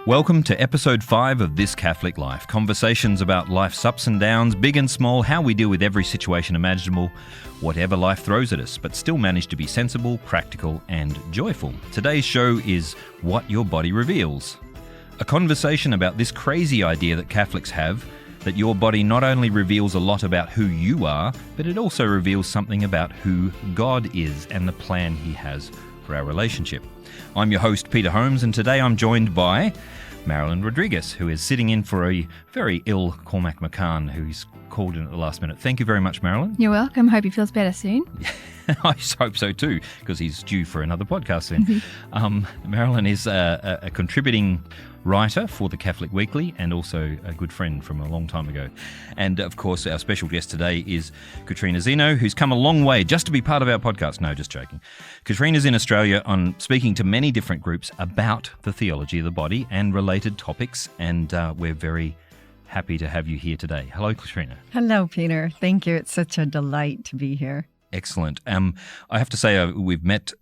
Welcome to episode 5 of This Catholic Life. Conversations about life's ups and downs, big and small, how we deal with every situation imaginable, whatever life throws at us, but still manage to be sensible, practical and joyful. Today's show is What Your Body Reveals. A conversation about this crazy idea that Catholics have, that your body not only reveals a lot about who you are, but it also reveals something about who God is and the plan he has for our relationship. I'm your host, Peter Holmes, and today I'm joined by Marilyn Rodrigues, who is sitting in for a very ill Cormac McCann, who's called in at the last minute. Thank you very much, Marilyn. You're welcome. Hope he feels better soon. I hope so too, because he's due for another podcast soon. Marilyn is a contributing writer for the Catholic Weekly and also a good friend from a long time ago. And of course, our special guest today is Katrina Zeno, who's come a long way just to be part of our podcast. No, just joking. Katrina's in Australia on speaking to many different groups about the theology of the body and related topics, and we're very happy to have you here today. Hello, Katrina. Hello, Peter. Thank you. It's such a delight to be here. Excellent. I have to say I've met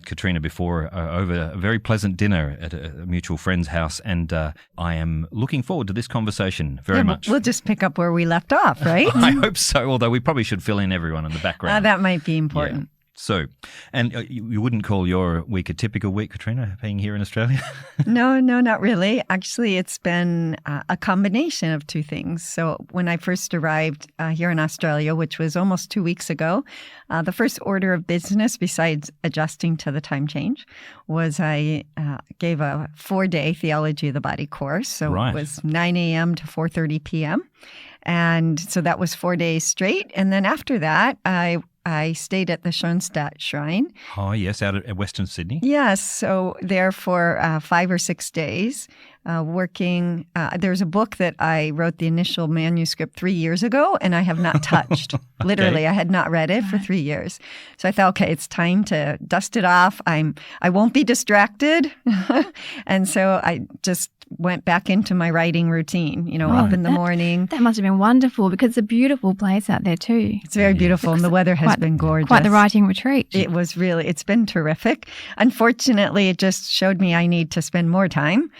Katrina before over a very pleasant dinner at a mutual friend's house, and I am looking forward to this conversation very much. We'll just pick up where we left off, right? I hope so, although we probably should fill in everyone in the background. That might be important. Yeah. So, and you wouldn't call your week a typical week, Katrina, being here in Australia? No, not really. Actually, it's been a combination of two things. So when I first arrived here in Australia, which was almost 2 weeks ago, the first order of business, besides adjusting to the time change, was I gave a 4-day Theology of the Body course. So It was 9 a.m. to 4:30 p.m. And so that was 4 days straight. And then after that, I stayed at the Schoenstatt Shrine. Oh, yes, out at Western Sydney. Yes, so there for 5 or 6 days, working. There's a book that I wrote the initial manuscript 3 years ago, and I have not touched. Okay. Literally, I had not read it for 3 years. So I thought, okay, it's time to dust it off. I won't be distracted. And so I just went back into my writing routine, up in the morning. That must have been wonderful because it's a beautiful place out there too. It's very beautiful and the weather has been gorgeous. Quite the writing retreat. It's been terrific. Unfortunately, it just showed me I need to spend more time,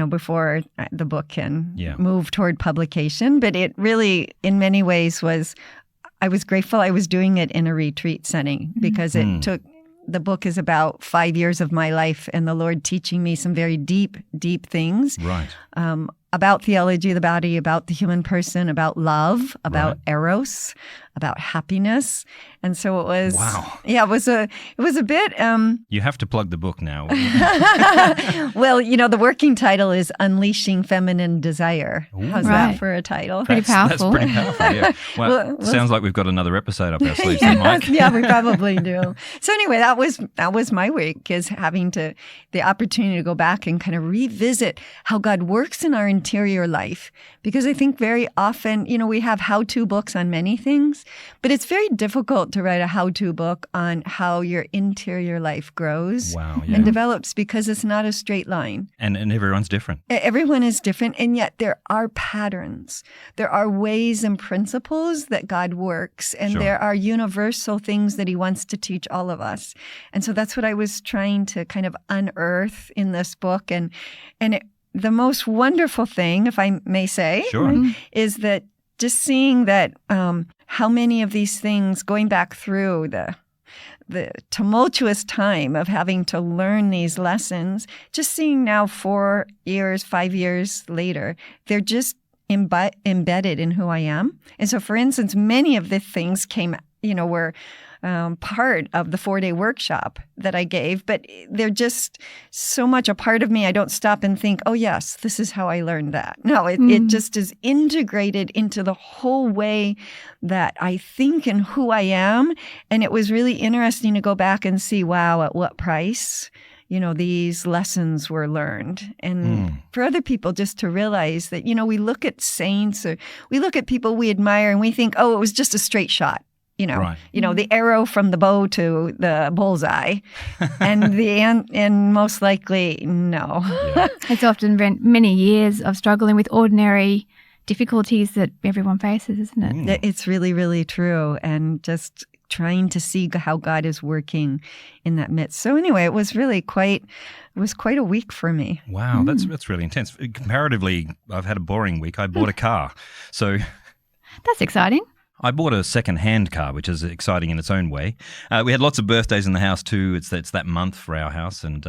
before the book can move toward publication. But it really, in many ways, I was grateful I was doing it in a retreat setting because the book is about 5 years of my life and the Lord teaching me some very deep, deep things about theology of the body, about the human person, about love, about eros, about happiness. And so it was, it was a bit. You have to plug the book now. Well, the working title is Unleashing Feminine Desire. Ooh. How's that for a title? Pretty powerful. That's pretty powerful, yeah. Well, sounds like we've got another episode up our sleeves, Mike. Yeah, we probably do. So anyway, that was my week, is having the opportunity to go back and kind of revisit how God works in our interior life. Because I think very often, we have how-to books on many things, but it's very difficult to write a how-to book on how your interior life grows and develops, because it's not a straight line. And everyone's different. Everyone is different, and yet there are patterns. There are ways and principles that God works, and there are universal things that he wants to teach all of us. And so that's what I was trying to kind of unearth in this book. And the most wonderful thing, if I may say, is that just seeing that how many of these things, going back through the tumultuous time of having to learn these lessons, just seeing now 4 years, 5 years later, they're just embedded in who I am. And so, for instance, many of the things were part of the 4-day workshop that I gave, but they're just so much a part of me. I don't stop and think, oh yes, this is how I learned that. No, it just is integrated into the whole way that I think and who I am. And it was really interesting to go back and see, wow, at what price, these lessons were learned. And for other people, just to realize that, we look at saints or we look at people we admire and we think, oh, it was just a straight shot. The arrow from the bow to the bullseye, and most likely no. Yeah. It's often been many years of struggling with ordinary difficulties that everyone faces, isn't it? It's really, really true, and just trying to see how God is working in that midst. So anyway, it was quite a week for me. Wow, that's really intense. Comparatively, I've had a boring week. I bought a car. So That's exciting. I bought a second-hand car, which is exciting in its own way. We had lots of birthdays in the house too. It's that month for our house, and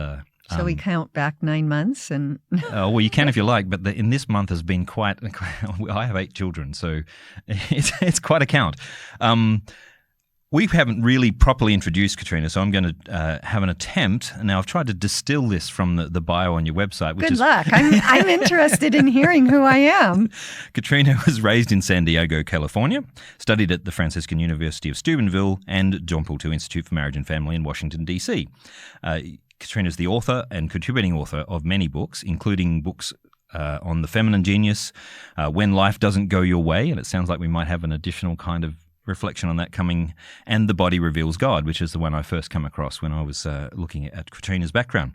so we count back 9 months, and well, you can if you like, but in this month has been quite. I have 8 children, so it's quite a count. We haven't really properly introduced Katrina, so I'm going to have an attempt. Now, I've tried to distill this from the bio on your website. Good luck. I'm interested in hearing who I am. Katrina was raised in San Diego, California, studied at the Franciscan University of Steubenville and John Paul II Institute for Marriage and Family in Washington, D.C. Katrina is the author and contributing author of many books, including books on the feminine genius, When Life Doesn't Go Your Way, and it sounds like we might have an additional kind of reflection on that coming, and The Body Reveals God, which is the one I first come across when I was looking at Katrina's background,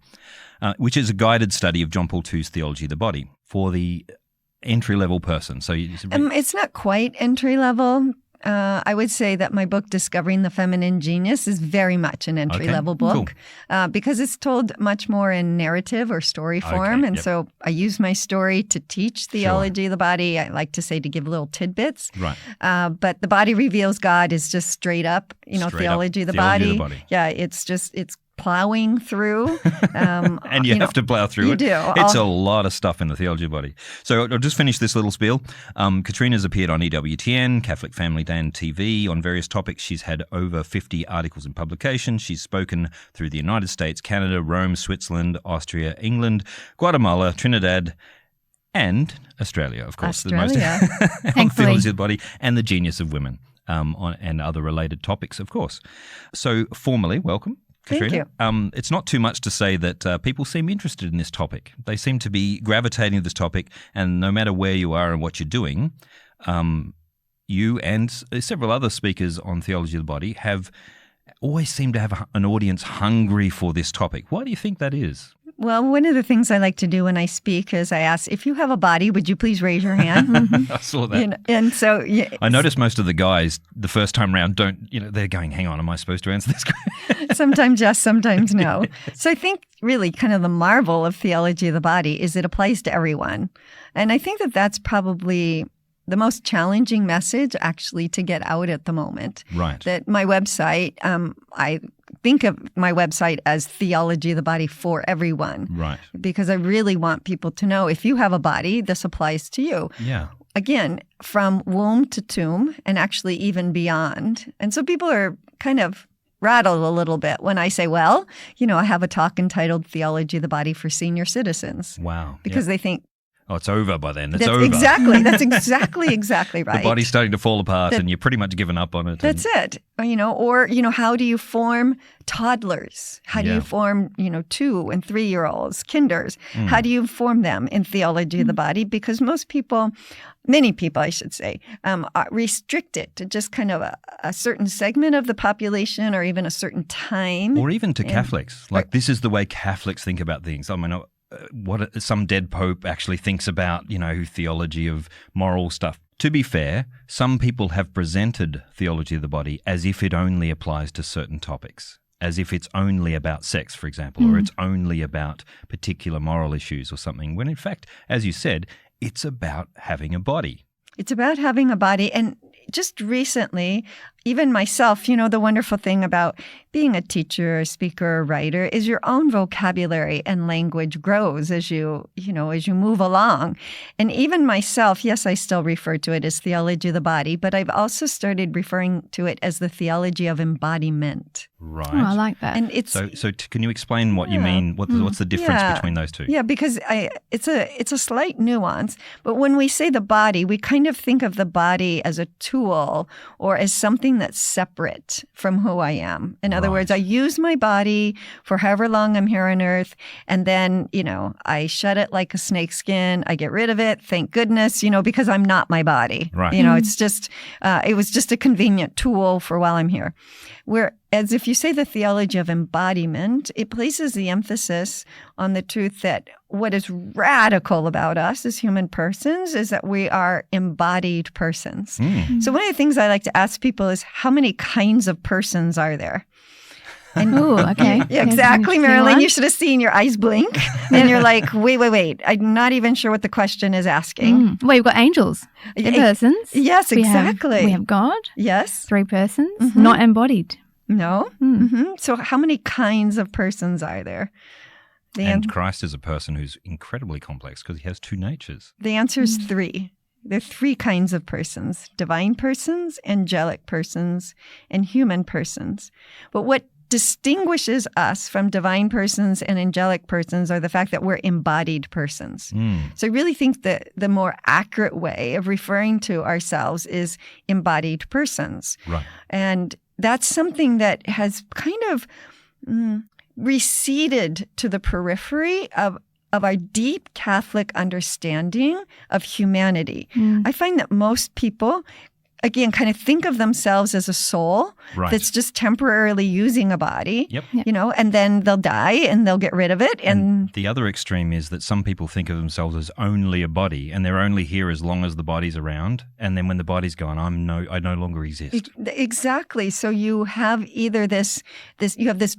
which is a guided study of John Paul II's Theology of the Body for the entry-level person. So it's not quite entry-level. I would say that my book, Discovering the Feminine Genius, is very much an entry-level book because it's told much more in narrative or story form. And so I use my story to teach theology of the body. I like to say to give little tidbits. Right. But The Body Reveals God is just straight up, theology of the body. Yeah, it's plowing through. And you have to plow through it. You do. It's a lot of stuff in the Theology of the Body. So I'll just finish this little spiel. Katrina's appeared on EWTN, Catholic Family Day and TV on various topics. She's had over 50 articles in publication. She's spoken through the United States, Canada, Rome, Switzerland, Austria, England, Guatemala, Trinidad, and Australia, of course. Australia. On Theology of the Body and the Genius of Women and other related topics, of course. So formally, welcome. Katrina. Thank you. It's not too much to say that people seem interested in this topic. They seem to be gravitating to this topic, and no matter where you are and what you're doing, you and several other speakers on Theology of the Body have always seemed to have an audience hungry for this topic. Why do you think that is? Well, one of the things I like to do when I speak is I ask, if you have a body, would you please raise your hand? I saw that. And so I noticed most of the guys the first time around they're going, hang on, am I supposed to answer this question? Sometimes yes, sometimes no. So I think really kind of the marvel of Theology of the Body is it applies to everyone. And I think that that's probably the most challenging message actually to get out at the moment. Right. That my website, I think of my website as Theology of the Body for everyone. Right. Because I really want people to know if you have a body, this applies to you. Yeah. Again, from womb to tomb and actually even beyond. And so people are kind of rattled a little bit when I say, well, I have a talk entitled Theology of the Body for Senior Citizens. Wow. Because they think, oh, it's over by then. That's over. Exactly. That's exactly right. The body's starting to fall apart and you're pretty much given up on it. That's it. Or how do you form toddlers? How do you form, 2 and 3-year-olds, kinders? How do you form them in Theology of the Body? Because many people, I should say, restrict it to just kind of a certain segment of the population or even a certain time. Or even to Catholics. This is the way Catholics think about things. I mean, what some dead pope actually thinks about, theology of moral stuff. To be fair, some people have presented Theology of the Body as if it only applies to certain topics, as if it's only about sex, for example, or it's only about particular moral issues or something, when in fact, as you said, it's about having a body. It's about having a body. And just recently, even myself, the wonderful thing about being a teacher, a speaker, a writer is your own vocabulary and language grows as you move along. And even myself, yes, I still refer to it as Theology of the Body, but I've also started referring to it as the Theology of Embodiment. Right. Oh, I like that. And it's so can you explain what you mean? What's the difference between those two? Yeah, because it's a slight nuance. But when we say the body, we kind of think of the body as a tool or as something that's separate from who I am. In other words, I use my body for however long I'm here on earth, and then, I shed it like a snake skin. I get rid of it. Thank goodness, because I'm not my body. Right. It's just, it was just a convenient tool for while I'm here. Where as if you say the theology of embodiment, it places the emphasis on the truth that what is radical about us as human persons is that we are embodied persons. So one of the things I like to ask people is, how many kinds of persons are there? And okay. Yeah, exactly, Marilyn. You should have seen your eyes blink. And you're like, wait. I'm not even sure what the question is asking. Well, you've got angels. They're persons. Yes, exactly. We have God. Yes. 3 persons, not embodied. No. So how many kinds of persons are there? And Christ is a person who's incredibly complex because he has 2 natures. The answer is 3. There are 3 kinds of persons: divine persons, angelic persons, and human persons. But what distinguishes us from divine persons and angelic persons are the fact that we're embodied persons. So I really think that the more accurate way of referring to ourselves is embodied persons. Right. And that's something that has kind of receded to the periphery of our deep Catholic understanding of humanity. I find that most people, again, kind of think of themselves as a soul that's just temporarily using a body, and then they'll die and they'll get rid of it. And the other extreme is that some people think of themselves as only a body, and they're only here as long as the body's around. And then when the body's gone, I no longer exist. Exactly. So you have either this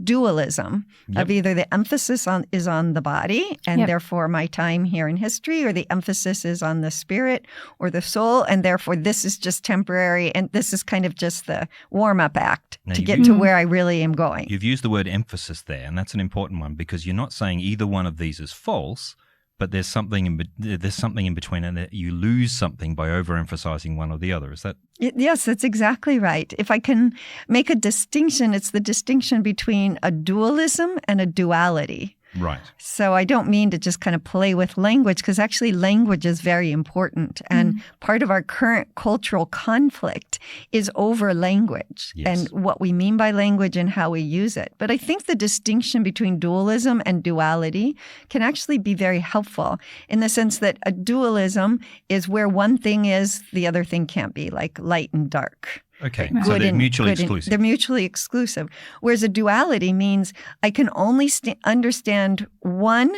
dualism of either the emphasis is on the body, and therefore my time here in history, or the emphasis is on the spirit or the soul, and therefore this is just temporary. And this is kind of just the warm-up act to get to where I really am going. You've used the word emphasis there, and that's an important one because you're not saying either one of these is false, but there's something in between, and that you lose something by overemphasizing one or the other. Is that? Yes, that's exactly right. If I can make a distinction, it's the distinction between a dualism and a duality. Right. So I don't mean to just kind of play with language, because actually language is very important. And part of our current cultural conflict is over language and what we mean by language and how we use it. But I think the distinction between dualism and duality can actually be very helpful in the sense that a dualism is where one thing is, the other thing can't be, like light and dark. Okay, so they're mutually exclusive. They're mutually exclusive. Whereas a duality means I can only understand one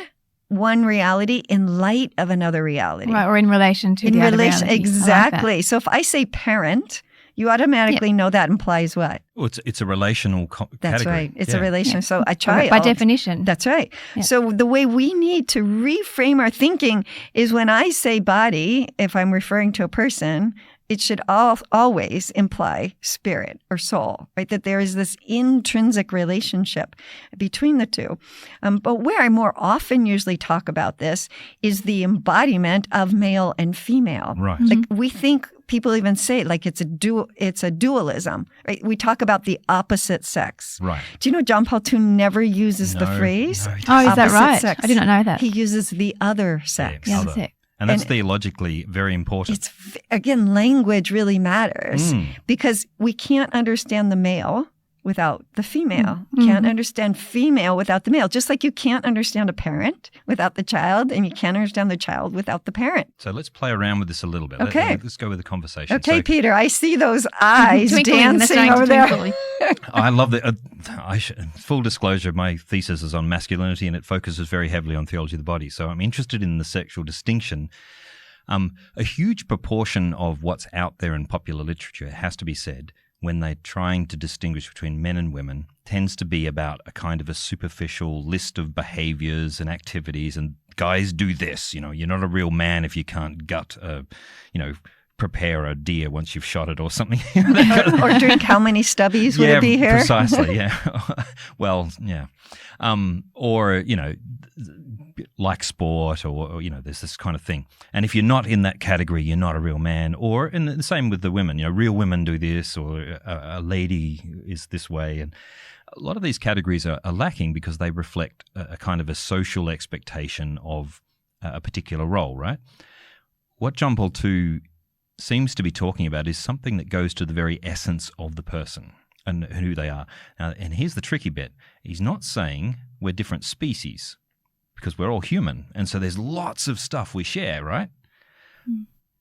reality in light of another reality. Right, or in relation to the other reality. Exactly. So if I say parent, you automatically know that implies what? Well, it's a relational category. That's right. It's a relation. So a child. By definition. That's right. Yeah. So the way we need to reframe our thinking is when I say body, if I'm referring to a person, it should always imply spirit or soul, right? That there is this intrinsic relationship between the two. But where I more often usually talk about this is the embodiment of male and female. Right. Like we think people even say like it's a dualism, right? We talk about the opposite sex. Right. Do you know John Paul II never uses the phrase? Is that right? Sex. I did not know that. He uses the other sex. Yeah, that's it. And that's theologically very important. It's, again, language really matters because we can't understand the male without the female. Can't understand female without the male. Just like you can't understand a parent without the child, and you can't understand the child without the parent. So let's play around with this a little bit. Okay. Let's go with the conversation. Okay, so, Peter, I see those eyes dancing over there. I love that. Full disclosure, my thesis is on masculinity, and it focuses very heavily on theology of the body. So I'm interested in the sexual distinction. A huge proportion of what's out there in popular literature, has to be said, when they're trying to distinguish between men and women, tends to be about a kind of a superficial list of behaviors and activities. And guys do this, you're not a real man if you can't prepare a deer once you've shot it or something. Or drink how many stubbies would it be here? Precisely, yeah. Well, yeah. Or, like sport or there's this kind of thing. And if you're not in that category, you're not a real man. Or, and the same with the women, real women do this, or a lady is this way. And a lot of these categories are lacking because they reflect a kind of a social expectation of a particular role, right? What John Paul II seems to be talking about is something that goes to the very essence of the person and who they are. And here's the tricky bit. He's not saying we're different species, because we're all human. And so there's lots of stuff we share, right?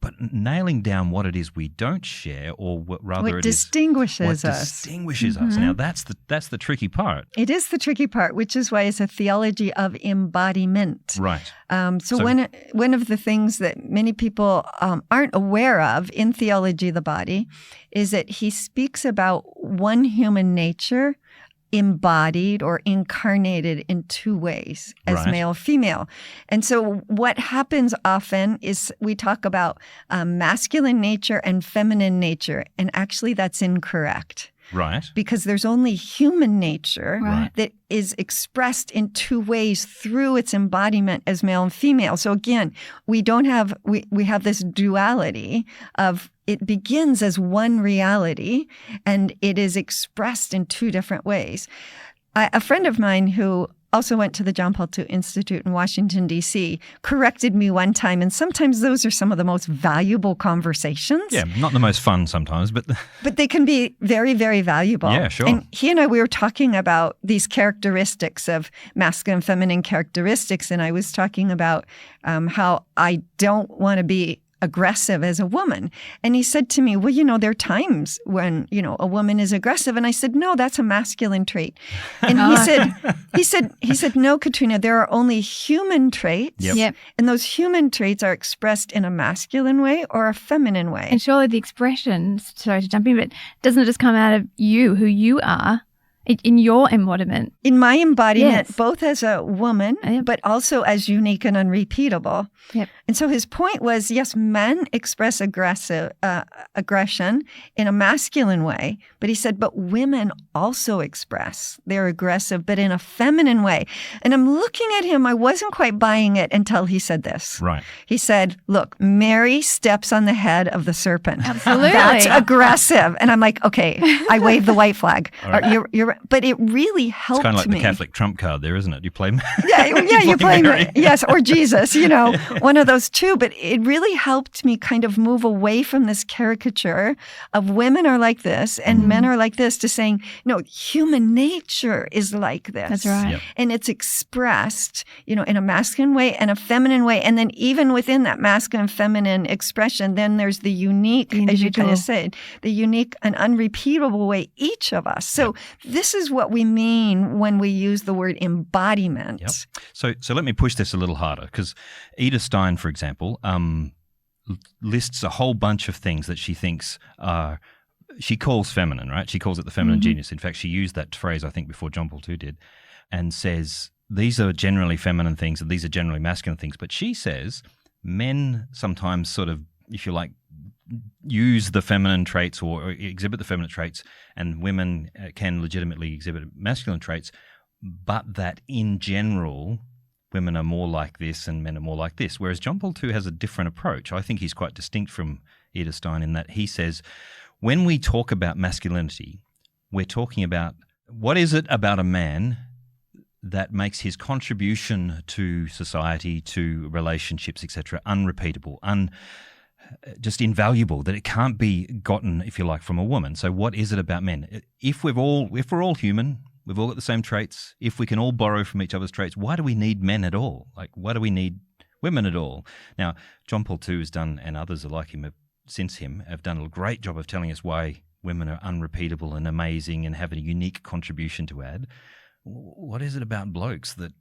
but nailing down what it is we don't share, or what distinguishes us. Distinguishes us. Now that's the tricky part. It is the tricky part, which is why it's a theology of embodiment. Right. So one of the things that many people aren't aware of in Theology of the Body is that he speaks about one human nature embodied or incarnated in two ways, as male, female. And so what happens often is we talk about masculine nature and feminine nature, and actually that's incorrect. Right. Because there's only human nature that is expressed in two ways through its embodiment as male and female. So again, we have this duality of it begins as one reality and it is expressed in two different ways. A friend of mine who also went to the John Paul II Institute in Washington, D.C., corrected me one time. And sometimes those are some of the most valuable conversations. Yeah, not the most fun sometimes, but they can be very, very valuable. Yeah, sure. And he and I, we were talking about these characteristics of masculine and feminine characteristics. And I was talking about how I don't want to be aggressive as a woman. And he said to me, well, there are times when, a woman is aggressive. And I said, no, that's a masculine trait. And he said, no, Katrina, there are only human traits. Yep. And those human traits are expressed in a masculine way or a feminine way. And surely the expressions, sorry to jump in, but doesn't it just come out of you, who you are, in your embodiment? In my embodiment, both as a woman, but also as unique and unrepeatable. Yep. And so his point was, yes, men express aggression in a masculine way, but he said, but women also express they're aggressive, but in a feminine way. And I'm looking at him, I wasn't quite buying it until he said this. Right. He said, look, Mary steps on the head of the serpent. Absolutely. That's aggressive. And I'm like, okay, I waved the white flag. Right. You're but it really helped me. It's kind of like the Catholic trump card there, isn't it? You play you play Mary. Yes, or Jesus, one of those two. But it really helped me kind of move away from this caricature of women are like this and men are like this to saying, no, human nature is like this. That's right. Yep. And it's expressed, in a masculine way and a feminine way. And then even within that masculine feminine expression, then there's the unique, as you kind of said, the unique and unrepeatable way each of us. So this is what we mean when we use the word embodiment. Yep. So let me push this a little harder, because Edith Stein, for example, lists a whole bunch of things that she thinks she calls feminine, right? She calls it the feminine genius. In fact, she used that phrase, I think, before John Paul II did, and says these are generally feminine things and these are generally masculine things. But she says men sometimes sort of, if you like, use the feminine traits or exhibit the feminine traits, and women can legitimately exhibit masculine traits, but that in general, women are more like this and men are more like this. Whereas John Paul II has a different approach. I think he's quite distinct from Edith Stein in that he says, when we talk about masculinity, we're talking about what is it about a man that makes his contribution to society, to relationships, etc., unrepeatable, just invaluable, that it can't be gotten, if you like, from a woman. So what is it about men? If we're all human, we've all got the same traits, if we can all borrow from each other's traits, why do we need men at all? Like, why do we need women at all? Now, John Paul II has done, and others like him since him, have done a great job of telling us why women are unrepeatable and amazing and have a unique contribution to add. What is it about blokes that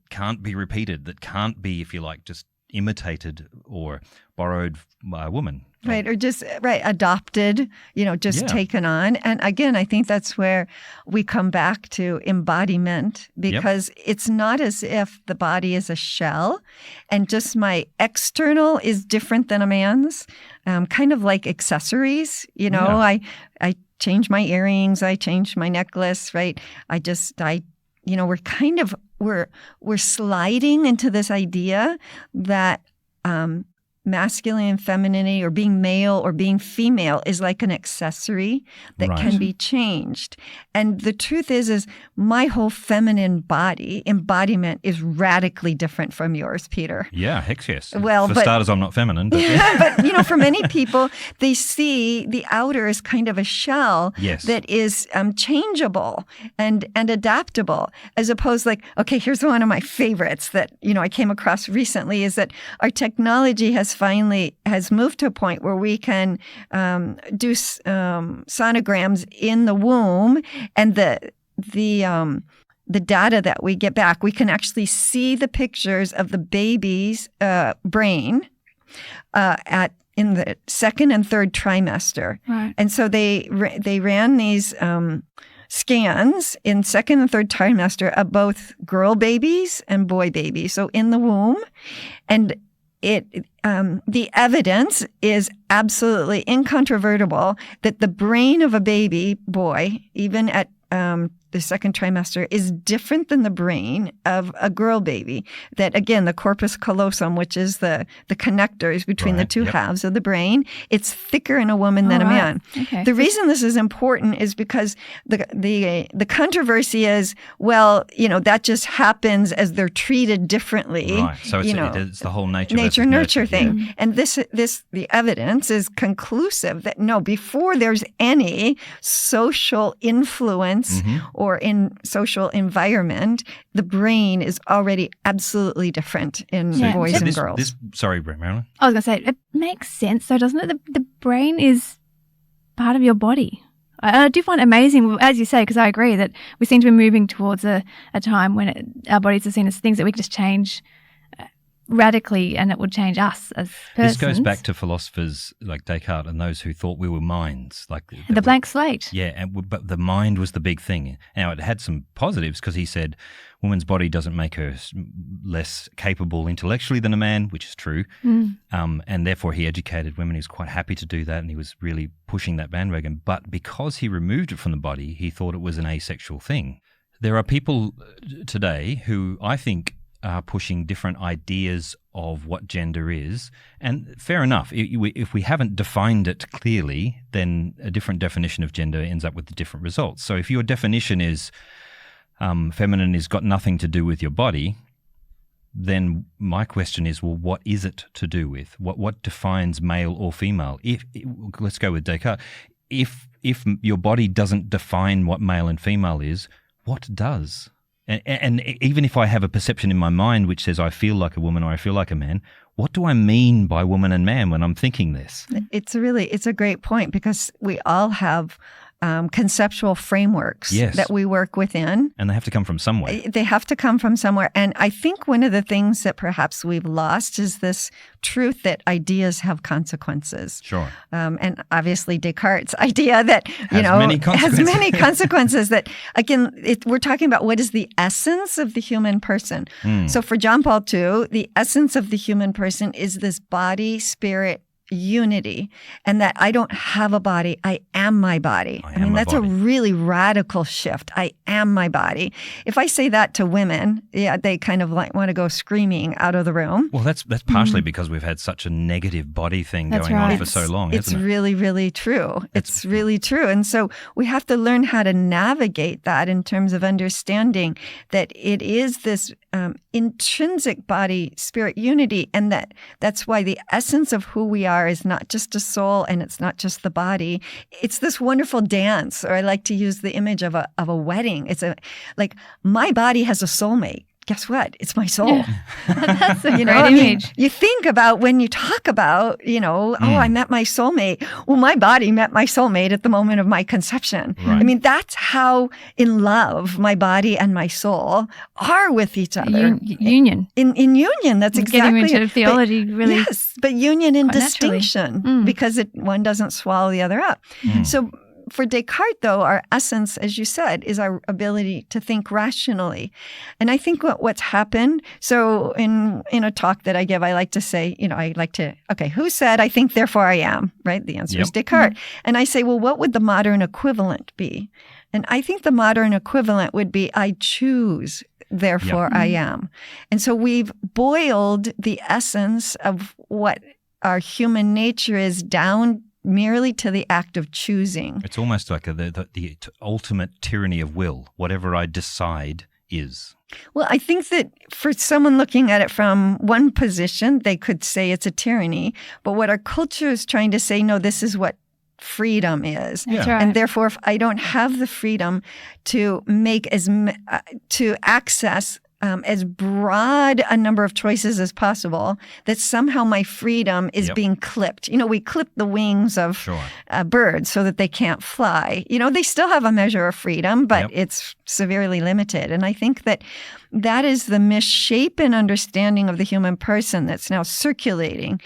can't be repeated, that can't be, if you like, just imitated or borrowed by a woman? Right, or just, adopted, taken on. And again, I think that's where we come back to embodiment, because it's not as if the body is a shell and just my external is different than a man's, kind of like accessories. I change my earrings, I change my necklace, right? We're kind of, we're sliding into this idea that masculine and femininity, or being male or being female, is like an accessory that can be changed. And the truth is my whole feminine body embodiment is radically different from yours, Peter. Yeah, heck yes. Well, for starters, I'm not feminine. But, but for many people, they see the outer as kind of a shell that is changeable and adaptable, as opposed here's one of my favorites that I came across recently, is that our technology has science finally has moved to a point where we can do sonograms in the womb, and the data that we get back, we can actually see the pictures of the baby's brain in the second and third trimester. Right. And so they ran these scans in second and third trimester of both girl babies and boy babies, so in the womb. And the evidence is absolutely incontrovertible that the brain of a baby boy, even at the second trimester, is different than the brain of a girl baby. That, again, the corpus callosum, which is the connectors between the two halves of the brain, it's thicker in a woman than a man. Okay. The reason this is important is because the controversy is, well, that just happens as they're treated differently. Right. So it's the whole nature nurture thing. Yeah. And the evidence is conclusive that no, before there's any social influence or in social environment, the brain is already absolutely different in boys and girls. Sorry, Marilyn. I was going to say, it makes sense though, doesn't it? The brain is part of your body. I do find it amazing, as you say, because I agree that we seem to be moving towards a time when our bodies are seen as things that we can just change radically, and it would change us as persons. This goes back to philosophers like Descartes and those who thought we were minds, like the blank slate. Yeah, but the mind was the big thing. Now, it had some positives because he said woman's body doesn't make her less capable intellectually than a man, which is true, and therefore he educated women. He was quite happy to do that, and he was really pushing that bandwagon. But because he removed it from the body, he thought it was an asexual thing. There are people today who I think are pushing different ideas of what gender is. And fair enough, if we haven't defined it clearly, then a different definition of gender ends up with different results. So if your definition is feminine has got nothing to do with your body, then my question is, well, what is it to do with? What defines male or female? Let's go with Descartes. If your body doesn't define what male and female is, what does? And even if I have a perception in my mind which says I feel like a woman or I feel like a man, what do I mean by woman and man when I'm thinking this? It's a great point, because we all have conceptual frameworks that we work within. And they have to come from somewhere. They have to come from somewhere. And I think one of the things that perhaps we've lost is this truth that ideas have consequences. Sure. And obviously Descartes' idea that, has many consequences that, again, we're talking about what is the essence of the human person. So for John Paul II, the essence of the human person is this body-spirit unity, and that I don't have a body, I am my body. I mean, that's a really radical shift. I am my body. If I say that to women, they kind of like want to go screaming out of the room. Well, that's partially because we've had such a negative body thing going on for so long, it's hasn't it? Really, really true. It's really true. And so we have to learn how to navigate that in terms of understanding that it is this intrinsic body-spirit unity, and that's why the essence of who we are is not just a soul, and it's not just the body. It's this wonderful dance, or I like to use the image of a wedding. It's like my body has a soulmate. Guess what? It's my soul. Yeah. That's a great image. You think about when you talk about, I met my soulmate. Well, my body met my soulmate at the moment of my conception. Right. I mean, that's how in love my body and my soul are with each other. Union. In union, that's exactly getting into theology, really. Yes, but union in distinction, naturally. because one doesn't swallow the other up. So for Descartes, though, our essence, as you said, is our ability to think rationally. And I think what's happened, so in a talk that I give, I like to say, who said, I think, therefore I am, right? The answer is Descartes. And I say, well, what would the modern equivalent be? And I think the modern equivalent would be, I choose, therefore I am. And so we've boiled the essence of what our human nature is down merely to the act of choosing. It's almost like the ultimate tyranny of will. Whatever I decide is. Well, I think that for someone looking at it from one position, they could say it's a tyranny. But what our culture is trying to say, no, this is what freedom is. That's right. And therefore, if I don't have the freedom to make to access as broad a number of choices as possible, that somehow my freedom is being clipped. We clip the wings of birds so that they can't fly. They still have a measure of freedom, but it's severely limited. And I think that is the misshapen understanding of the human person that's now circulating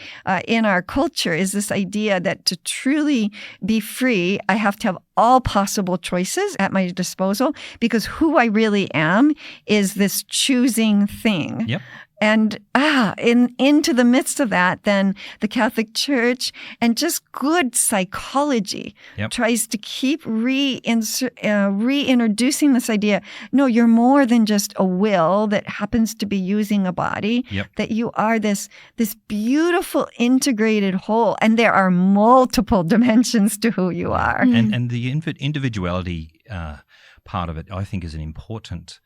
in our culture, is this idea that to truly be free, I have to have all possible choices at my disposal, because who I really am is this choosing thing. Yep. And into the midst of that, then the Catholic Church and just good psychology tries to keep reintroducing this idea. No, you're more than just a will that happens to be using a body. That you are this beautiful integrated whole, and there are multiple dimensions to who you are. And the individuality part of it, I think, is an important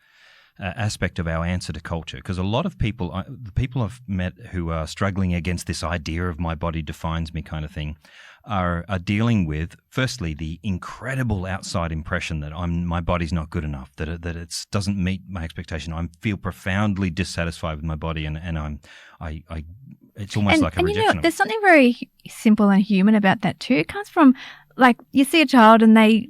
aspect of our answer to culture, because a lot of people, the people I've met who are struggling against this idea of my body defines me kind of thing, are dealing with, firstly, the incredible outside impression that my body's not good enough, that it doesn't meet my expectation. I feel profoundly dissatisfied with my body, and it's almost like a rejection. There's something very simple and human about that too. It comes from, like, you see a child and a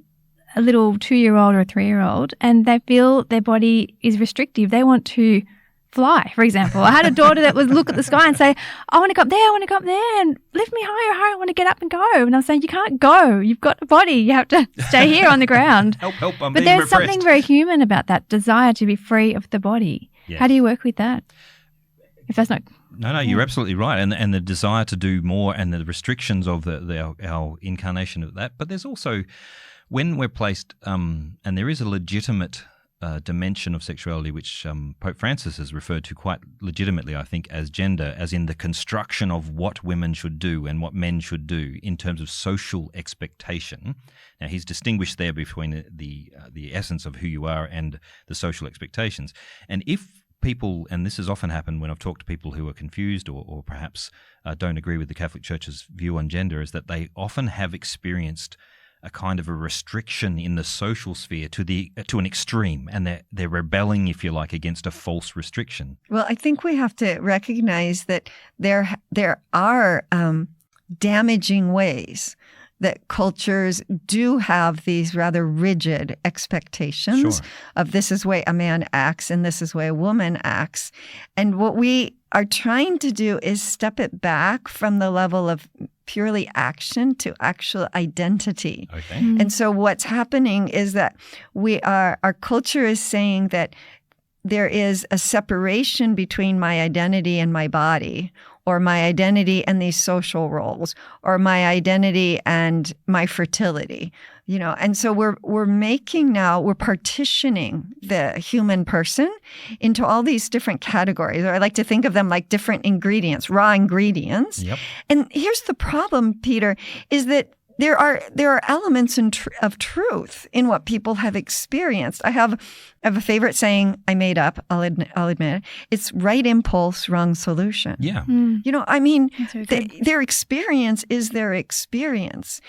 little 2-year-old or a 3-year-old, and they feel their body is restrictive. They want to fly, for example. I had a daughter that would look at the sky and say, I want to go up there, and lift me higher, I want to get up and go. And I was saying, you can't go. You've got a body. You have to stay here on the ground. Help, I'm but being there's repressed. Something very human about that desire to be free of the body. Yes. How do you work with that? If that's not... No, you're absolutely right. And the desire to do more and the restrictions of our incarnation of that. But there's also... when we're placed, and there is a legitimate dimension of sexuality which Pope Francis has referred to quite legitimately, I think, as gender, as in the construction of what women should do and what men should do in terms of social expectation. Now, he's distinguished there between the essence of who you are and the social expectations. And if people, and this has often happened when I've talked to people who are confused or perhaps don't agree with the Catholic Church's view on gender, is that they often have experienced a kind of a restriction in the social sphere to an extreme, and they're rebelling, if you like, against a false restriction. Well, I think we have to recognize that there are damaging ways that cultures do have these rather rigid expectations of this is the way a man acts and this is the way a woman acts. And what we are trying to do is step it back from the level of purely action to actual identity. Okay. And so what's happening is that our culture is saying that there is a separation between my identity and my body, or my identity and these social roles, or my identity and my fertility. And so we're partitioning the human person into all these different categories, or I like to think of them like different ingredients, raw ingredients. Yep. And here's the problem, Peter, is that there are elements of truth in what people have experienced. I have a favorite saying I made up. I'll admit it. It's right impulse, wrong solution. Yeah. Their experience is their experience.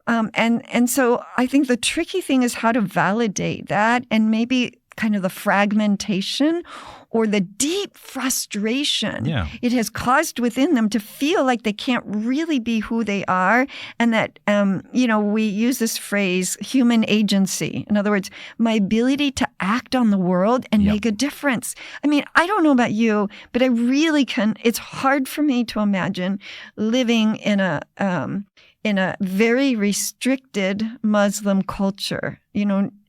And so I think the tricky thing is how to validate that, and maybe kind of the fragmentation or the deep frustration it has caused within them to feel like they can't really be who they are, and that, we use this phrase, human agency. In other words, my ability to act on the world and make a difference. I mean, I don't know about you, but I really can. It's hard for me to imagine living in a very restricted Muslim culture,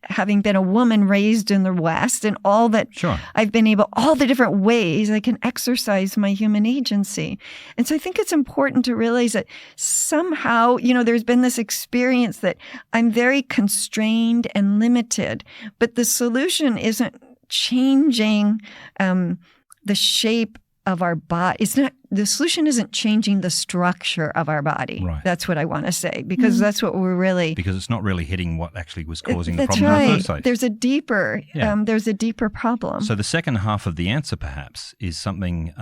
having been a woman raised in the West, and all that I've been all the different ways I can exercise my human agency. And so I think it's important to realize that somehow, there's been this experience that I'm very constrained and limited, but the solution isn't changing the shape of our body. The solution isn't changing the structure of our body. Right. That's what I want to say, because that's what we're really... Because it's not really hitting what actually was causing the that's problem in the right. first place. There's a deeper problem. So the second half of the answer, perhaps, is something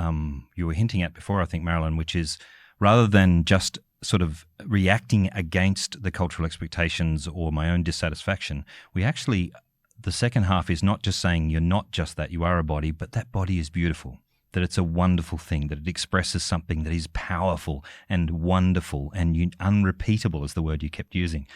you were hinting at before, I think, Marilyn, which is rather than just sort of reacting against the cultural expectations or my own dissatisfaction, we actually the second half is not just saying you're not just that, you are a body, but that body is beautiful, that it's a wonderful thing, that it expresses something that is powerful and wonderful and unrepeatable is the word you kept using.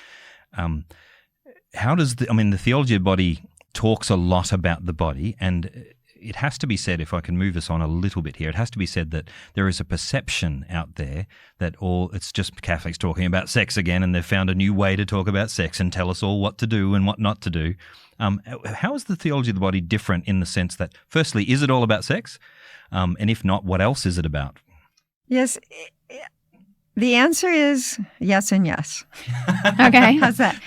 How does the theology of the body talks a lot about the body, and it has to be said, if I can move us on a little bit here, it has to be said that there is a perception out there that it's just Catholics talking about sex again, and they've found a new way to talk about sex and tell us all what to do and what not to do. How is the theology of the body different in the sense that, firstly, is it all about sex? And if not, what else is it about? Yes. The answer is yes and yes. Okay. How's that?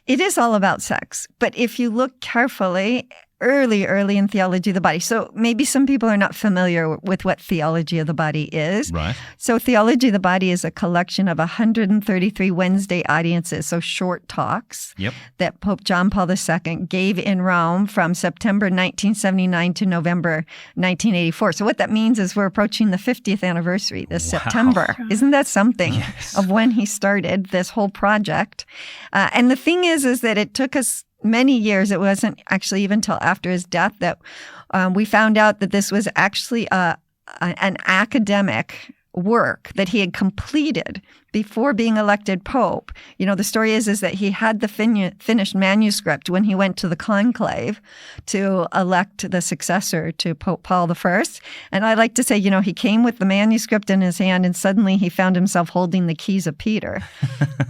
It is all about sex. But if you look carefully, early in theology of the body. So maybe some people are not familiar with what theology of the body is. Right. So theology of the body is a collection of 133 Wednesday audiences, so short talks that Pope John Paul II gave in Rome from September 1979 to November 1984. So what that means is we're approaching the 50th anniversary this September. Isn't that something of when he started this whole project? And the thing is that it took us many years. It wasn't actually even till after his death that we found out that this was actually an academic work that he had completed before being elected pope. The story is that he had the finished manuscript when he went to the conclave to elect the successor to Pope Paul I. And I like to say, he came with the manuscript in his hand and suddenly he found himself holding the keys of Peter.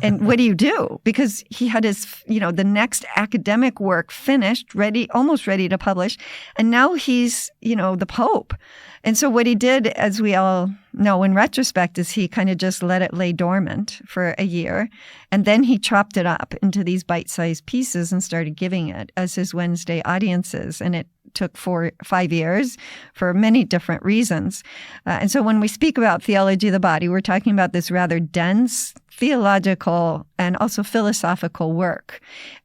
And what do you do? Because he had his, the next academic work finished, almost ready to publish. And now he's, the Pope. And so what he did, as we all know in retrospect, is he kind of just let it lay dormant for a year. And then he chopped it up into these bite-sized pieces and started giving it as his Wednesday audiences. And it took 5 years for many different reasons. And so when we speak about theology of the body, we're talking about this rather dense theological and also philosophical work.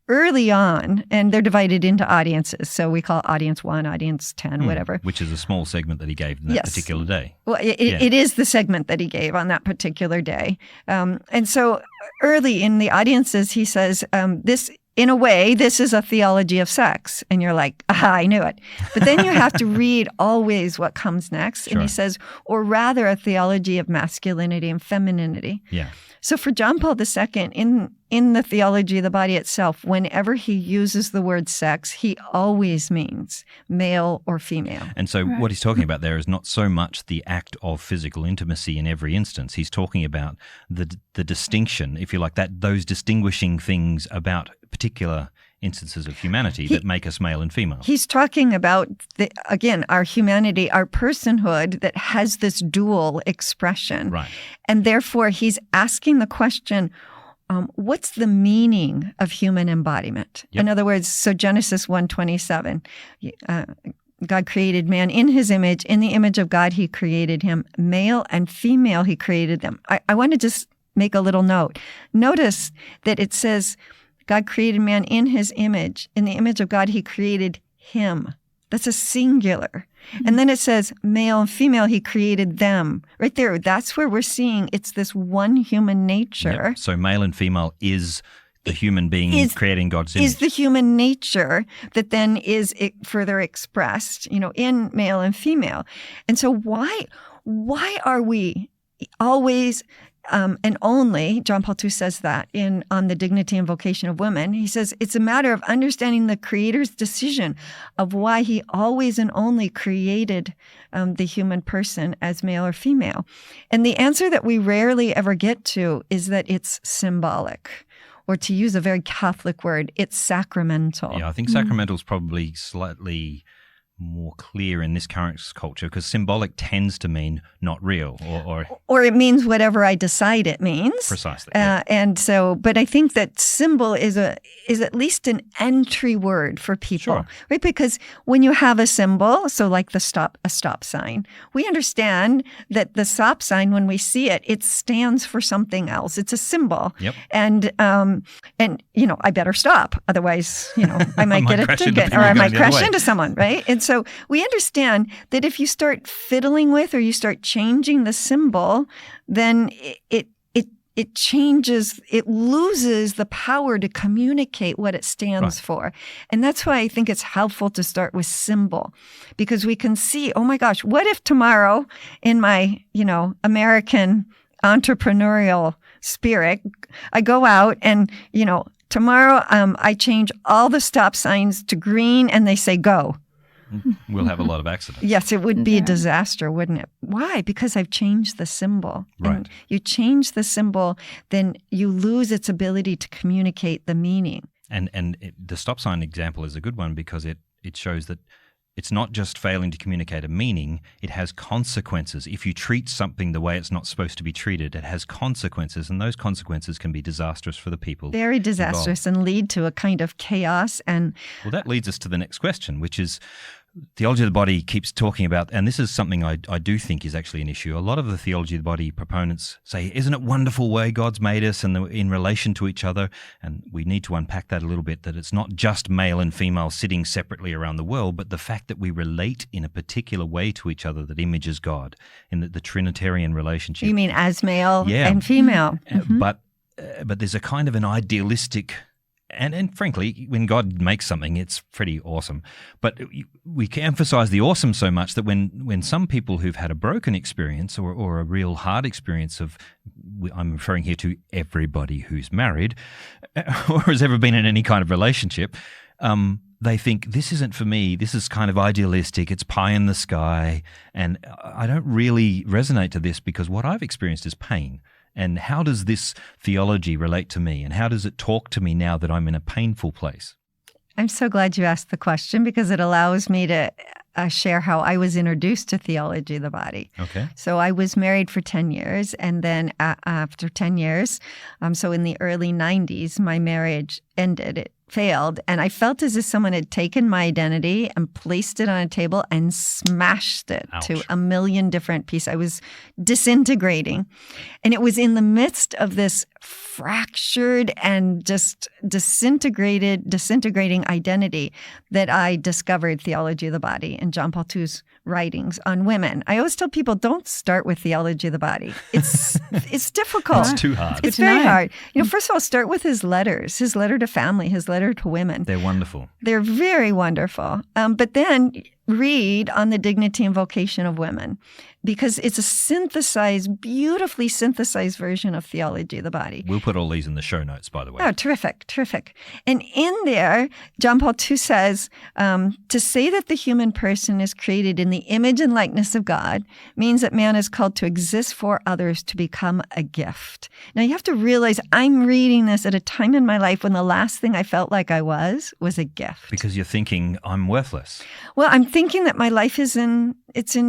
Early on, and they're divided into audiences. So we call audience 1, audience 10, whatever. Which is a small segment that he gave in that particular day. Well, it is the segment that he gave on that particular day. And so early in the audiences, he says, in a way, this is a theology of sex. And you're like, I knew it. But then you have to read always what comes next. Sure. And he says, or rather a theology of masculinity and femininity. Yeah. So for John Paul II, in the theology of the body itself, whenever he uses the word sex, he always means male or female. And so what he's talking about there is not so much the act of physical intimacy in every instance. He's talking about the distinction, if you like, those distinguishing things about particular instances of humanity that make us male and female. He's talking about, our humanity, our personhood that has this dual expression. Right. And therefore, he's asking the question, what's the meaning of human embodiment? Yep. In other words, so Genesis 1:27, God created man in his image. In the image of God, he created him. Male and female, he created them. I want to just make a little note. Notice that it says, God created man in his image. In the image of God, he created him. That's a singular. And then it says male and female, he created them. Right there, that's where we're seeing it's this one human nature. Yep. So male and female is the human being creating God's image. Is the human nature that then is further expressed, in male and female. And so why are we always... and only, John Paul II says that on the dignity and vocation of women. He says it's a matter of understanding the Creator's decision of why he always and only created the human person as male or female. And the answer that we rarely ever get to is that it's symbolic. Or to use a very Catholic word, it's sacramental. Yeah, I think sacramental is probably slightly more clear in this current culture because symbolic tends to mean not real or it means whatever I decide it means. Precisely. And so, but I think that symbol is at least an entry word for people, sure. Right? Because when you have a symbol, so like a stop sign, we understand that the stop sign, when we see it, it stands for something else. It's a symbol. Yep. And I better stop. Otherwise, I might get a ticket or I might crash into someone, right? And so we understand that if you start fiddling with or you start changing the symbol, then it changes, it loses the power to communicate what it stands for. And that's why I think it's helpful to start with symbol, because we can see, oh my gosh, what if tomorrow in my, American entrepreneurial spirit, I go out and, tomorrow I change all the stop signs to green and they say go. We'll have a lot of accidents. Yes, it would be a disaster, wouldn't it? Why? Because I've changed the symbol. Right. And you change the symbol, then you lose its ability to communicate the meaning. The stop sign example is a good one because it shows that it's not just failing to communicate a meaning, it has consequences. If you treat something the way it's not supposed to be treated, it has consequences, and those consequences can be disastrous for the people. Very disastrous and lead to a kind of chaos. And well, that leads us to the next question, which is theology of the body keeps talking about, and this is something I do think is actually an issue. A lot of the theology of the body proponents say, isn't it wonderful the way God's made us and in relation to each other? And we need to unpack that a little bit, that it's not just male and female sitting separately around the world, but the fact that we relate in a particular way to each other that images God in the Trinitarian relationship. You mean as male and female? Mm-hmm. But there's a kind of an idealistic... And frankly, when God makes something, it's pretty awesome. But we can emphasize the awesome so much that when some people who've had a broken experience or a real hard experience of, I'm referring here to everybody who's married or has ever been in any kind of relationship, they think, this isn't for me, this is kind of idealistic, it's pie in the sky. And I don't really resonate to this because what I've experienced is pain. And how does this theology relate to me? And how does it talk to me now that I'm in a painful place? I'm so glad you asked the question because it allows me to share how I was introduced to theology of the body. Okay. So I was married for 10 years. And then after 10 years, so in the early 90s, my marriage ended. It failed. And I felt as if someone had taken my identity and placed it on a table and smashed it to a million different pieces. I was disintegrating. And it was in the midst of this fractured and just disintegrating identity that I discovered theology of the body and John Paul II's writings on women. I always tell people, don't start with theology of the body. It's difficult. It's too hard. It's very hard. First of all, start with his letters, his letter to family, his letter to women. They're wonderful. They're very wonderful. But then read on the dignity and vocation of women, because it's a beautifully synthesized version of theology of the body. We'll put all these in the show notes, by the way. Oh, terrific, terrific. And in there, John Paul II says, to say that the human person is created in the image and likeness of God means that man is called to exist for others, to become a gift. Now, you have to realize I'm reading this at a time in my life when the last thing I felt like I was a gift. Because you're thinking, I'm worthless. Well, I'm thinking that my life is in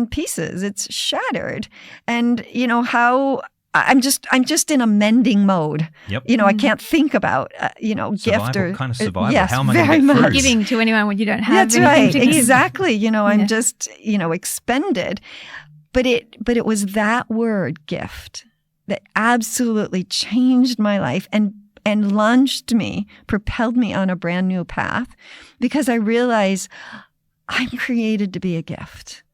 pieces. It's shattered. And how I'm just in a mending mode. Yep. I can't think about, survival, gift or kind of survival. Yes, how am I going to get through? Giving to anyone when you don't have That's anything right. to give. Exactly. I'm just, expended. But it was that word, gift, that absolutely changed my life and propelled me on a brand new path, because I realized I'm created to be a gift.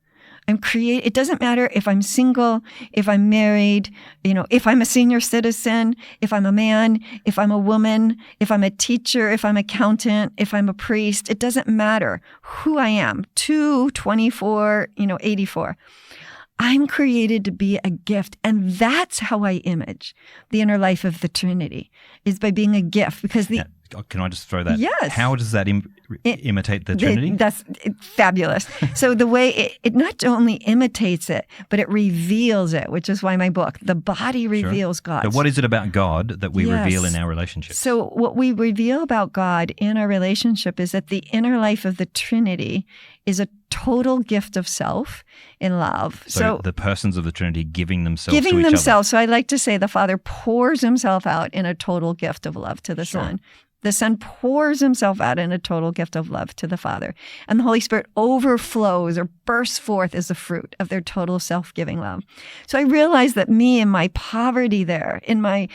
It doesn't matter if I'm single, if I'm married, if I'm a senior citizen, if I'm a man, if I'm a woman, if I'm a teacher, if I'm an accountant, if I'm a priest. It doesn't matter who I am, 2, 24, 84. I'm created to be a gift. And that's how I image the inner life of the Trinity, is by being a gift. Because can I just throw that? Yes. How does that imitate the Trinity? That's fabulous. So the way it not only imitates it, but it reveals it, which is why my book, The Body Reveals God. But what is it about God that we reveal in our relationship? So what we reveal about God in our relationship is that the inner life of the Trinity is a total gift of self in love. So the persons of the Trinity giving themselves to each other. So I like to say the Father pours himself out in a total gift of love to the Son. The Son pours himself out in a total gift of love to the Father. And the Holy Spirit overflows or bursts forth as the fruit of their total self-giving love. So I realized that me in my poverty there, in my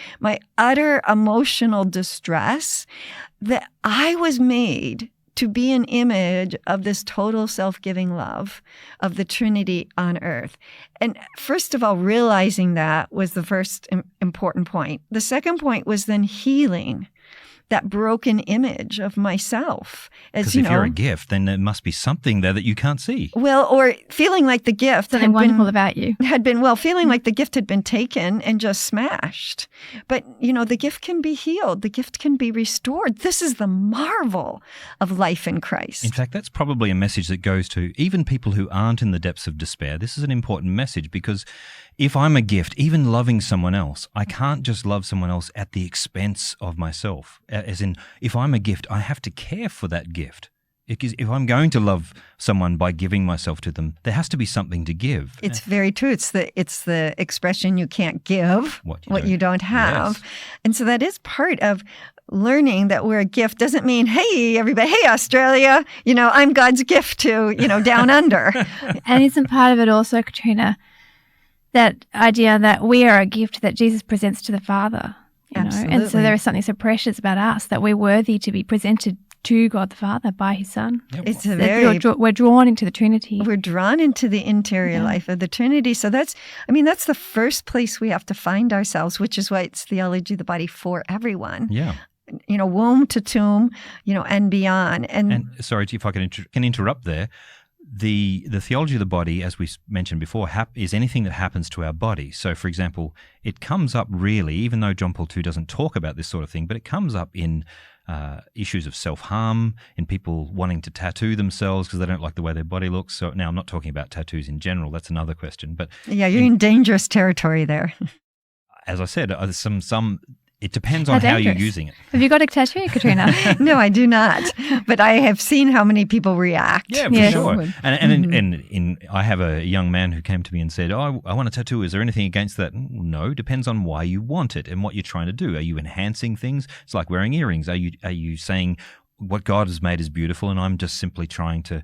utter emotional distress, that I was made to be an image of this total self-giving love of the Trinity on earth. And first of all, realizing that was the first important point. The second point was then healing that broken image of myself. Because if you're a gift, then there must be something there that you can't see. Well, or feeling like the gift something wonderful about you feeling like the gift had been taken and just smashed. But, the gift can be healed. The gift can be restored. This is the marvel of life in Christ. In fact, that's probably a message that goes to even people who aren't in the depths of despair. This is an important message because if I'm a gift, even loving someone else, I can't just love someone else at the expense of myself. As in, if I'm a gift, I have to care for that gift. Because if I'm going to love someone by giving myself to them, there has to be something to give. It's very true. It's the expression you can't give what you don't have. Yes. And so that is part of learning that we're a gift. Doesn't mean, hey, everybody, hey, Australia, I'm God's gift to, down under. And isn't part of it also, Katrina, that idea that we are a gift that Jesus presents to the Father? Absolutely. And so there is something so precious about us that we're worthy to be presented to God the Father by His Son. Yep. It's we're drawn into the Trinity. We're drawn into the interior life of the Trinity. So that's the first place we have to find ourselves, which is why it's theology of the body for everyone. Yeah. Womb to tomb, and beyond. And sorry if I can interrupt there. The theology of the body, as we mentioned before, is anything that happens to our body. So, for example, it comes up really, even though John Paul II doesn't talk about this sort of thing, but it comes up in issues of self-harm, in people wanting to tattoo themselves because they don't like the way their body looks. So now I'm not talking about tattoos in general. That's another question. But yeah, you're in dangerous territory there. As I said, some it depends on how you're using it. Have you got a tattoo, Katrina? No, I do not. But I have seen how many people react. Yeah, for sure. And I have a young man who came to me and said, "Oh, I want a tattoo. Is there anything against that?" No, depends on why you want it and what you're trying to do. Are you enhancing things? It's like wearing earrings. Are you saying what God has made is beautiful, and I'm just simply trying to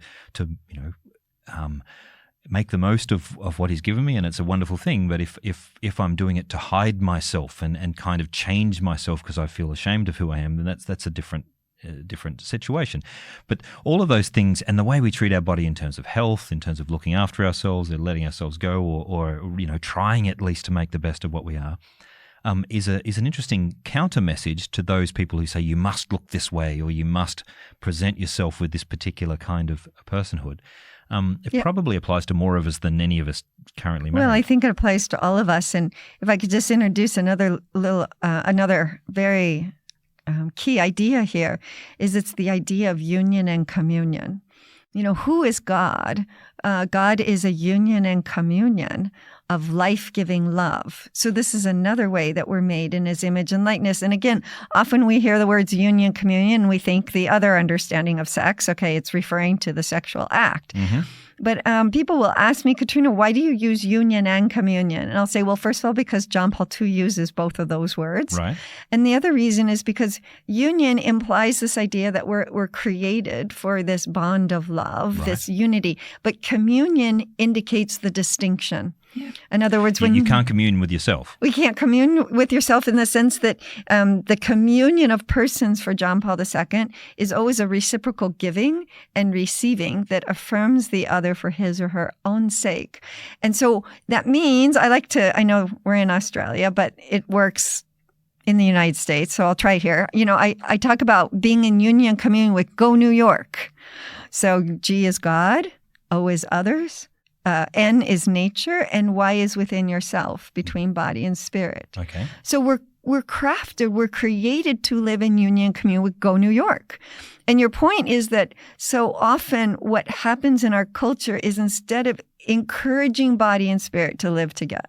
make the most of what He's given me, and it's a wonderful thing. But if I'm doing it to hide myself and kind of change myself because I feel ashamed of who I am, then that's a different situation. But all of those things and the way we treat our body in terms of health, in terms of looking after ourselves, or letting ourselves go, or trying at least to make the best of what we are, is an interesting counter message to those people who say you must look this way or you must present yourself with this particular kind of personhood. It probably applies to more of us than any of us currently married. Well, I think it applies to all of us. And if I could just introduce another very key idea here, is it's the idea of union and communion. Who is God? God is a union and communion of life-giving love. So this is another way that we're made in His image and likeness. And again, often we hear the words union, communion, and we think the other understanding of sex, okay, it's referring to the sexual act. Mm-hmm. But people will ask me, Katrina, why do you use union and communion? And I'll say, well, first of all, because John Paul II uses both of those words. Right. And the other reason is because union implies this idea that we're created for this bond of love, this unity. But communion indicates the distinction. Yeah. In other words, when you can't commune with yourself. We can't commune with yourself in the sense that the communion of persons for John Paul II is always a reciprocal giving and receiving that affirms the other for his or her own sake. And so that means I know we're in Australia, but it works in the United States. So I'll try here. I talk about being in union communion with Go New York. So G is God, O is others. N is nature, and Y is within yourself, between body and spirit. Okay. So we're crafted, we're created to live in union and communion with Go New York. And your point is that so often what happens in our culture is instead of encouraging body and spirit to live together,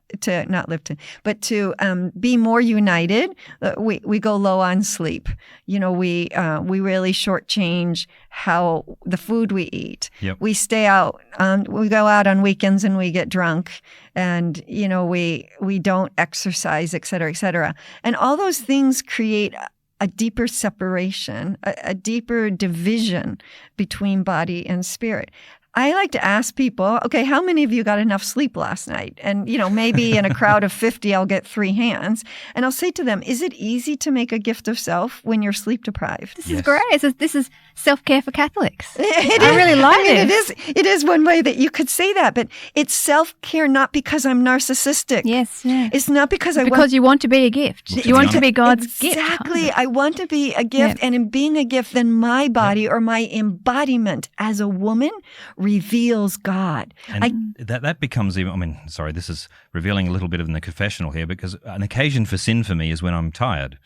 but to be more united, we go low on sleep. We really shortchange how the food we eat. Yep. We stay out. We go out on weekends and we get drunk, and we don't exercise, et cetera, et cetera. And all those things create a deeper separation, a deeper division between body and spirit. I like to ask people, okay, how many of you got enough sleep last night? And, maybe in a crowd of 50, I'll get 3 hands. And I'll say to them, is it easy to make a gift of self when you're sleep deprived? This is great. This is self-care for Catholics. I really like it. It is one way that you could say that, but it's self-care not because I'm narcissistic. Yes. Yeah. It's not because you want to be a gift. You want to be God's gift. Exactly. I want to be a gift. And in being a gift, then my body or my embodiment as a woman reveals God. And that becomes even, this is revealing a little bit of the confessional here, because an occasion for sin for me is when I'm tired.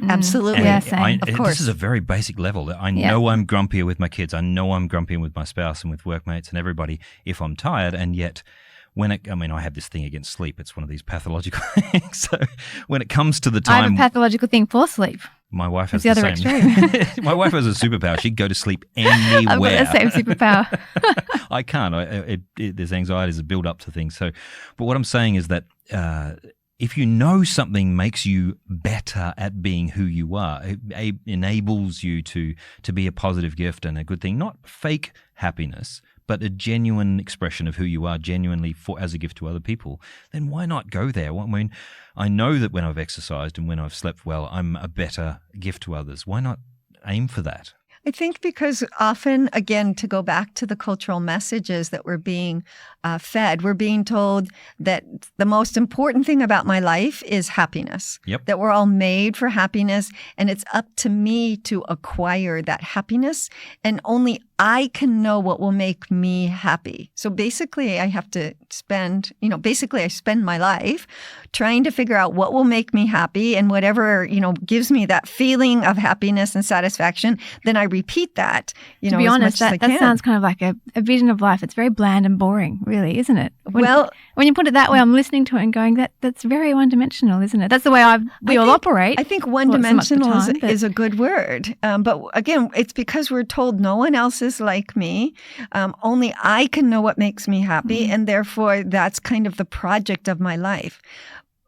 Absolutely. Yeah, same. Of course. This is a very basic level. I know I'm grumpier with my kids. I know I'm grumpier with my spouse and with workmates and everybody if I'm tired. And yet I have this thing against sleep. It's one of these pathological things. So when it comes to the time... I have a pathological thing for sleep. My wife has the other extreme. My wife has a superpower. She'd go to sleep anywhere. I've got the same superpower. I can't. There's anxieties that build up to things. So, but what I'm saying is that if you know something makes you better at being who you are, it enables you to be a positive gift and a good thing, not fake happiness, but a genuine expression of who you are genuinely as a gift to other people, then why not go there? I know that when I've exercised and when I've slept well, I'm a better gift to others. Why not aim for that? I think because often, again, to go back to the cultural messages that we're being fed, we're being told that the most important thing about my life is happiness. Yep. That we're all made for happiness, and it's up to me to acquire that happiness, and only I can know what will make me happy. So basically, I have to spend my life trying to figure out what will make me happy, and whatever, gives me that feeling of happiness and satisfaction, then I repeat that, to be honest, that sounds kind of like a vision of life. It's very bland and boring, really, isn't it? When you put it that way, I'm listening to it and going, that's very one-dimensional, isn't it? That's the way we all operate. I think one-dimensional is a good word. But again, it's because we're told no one else is like me. Only I can know what makes me happy. And therefore, that's kind of the project of my life.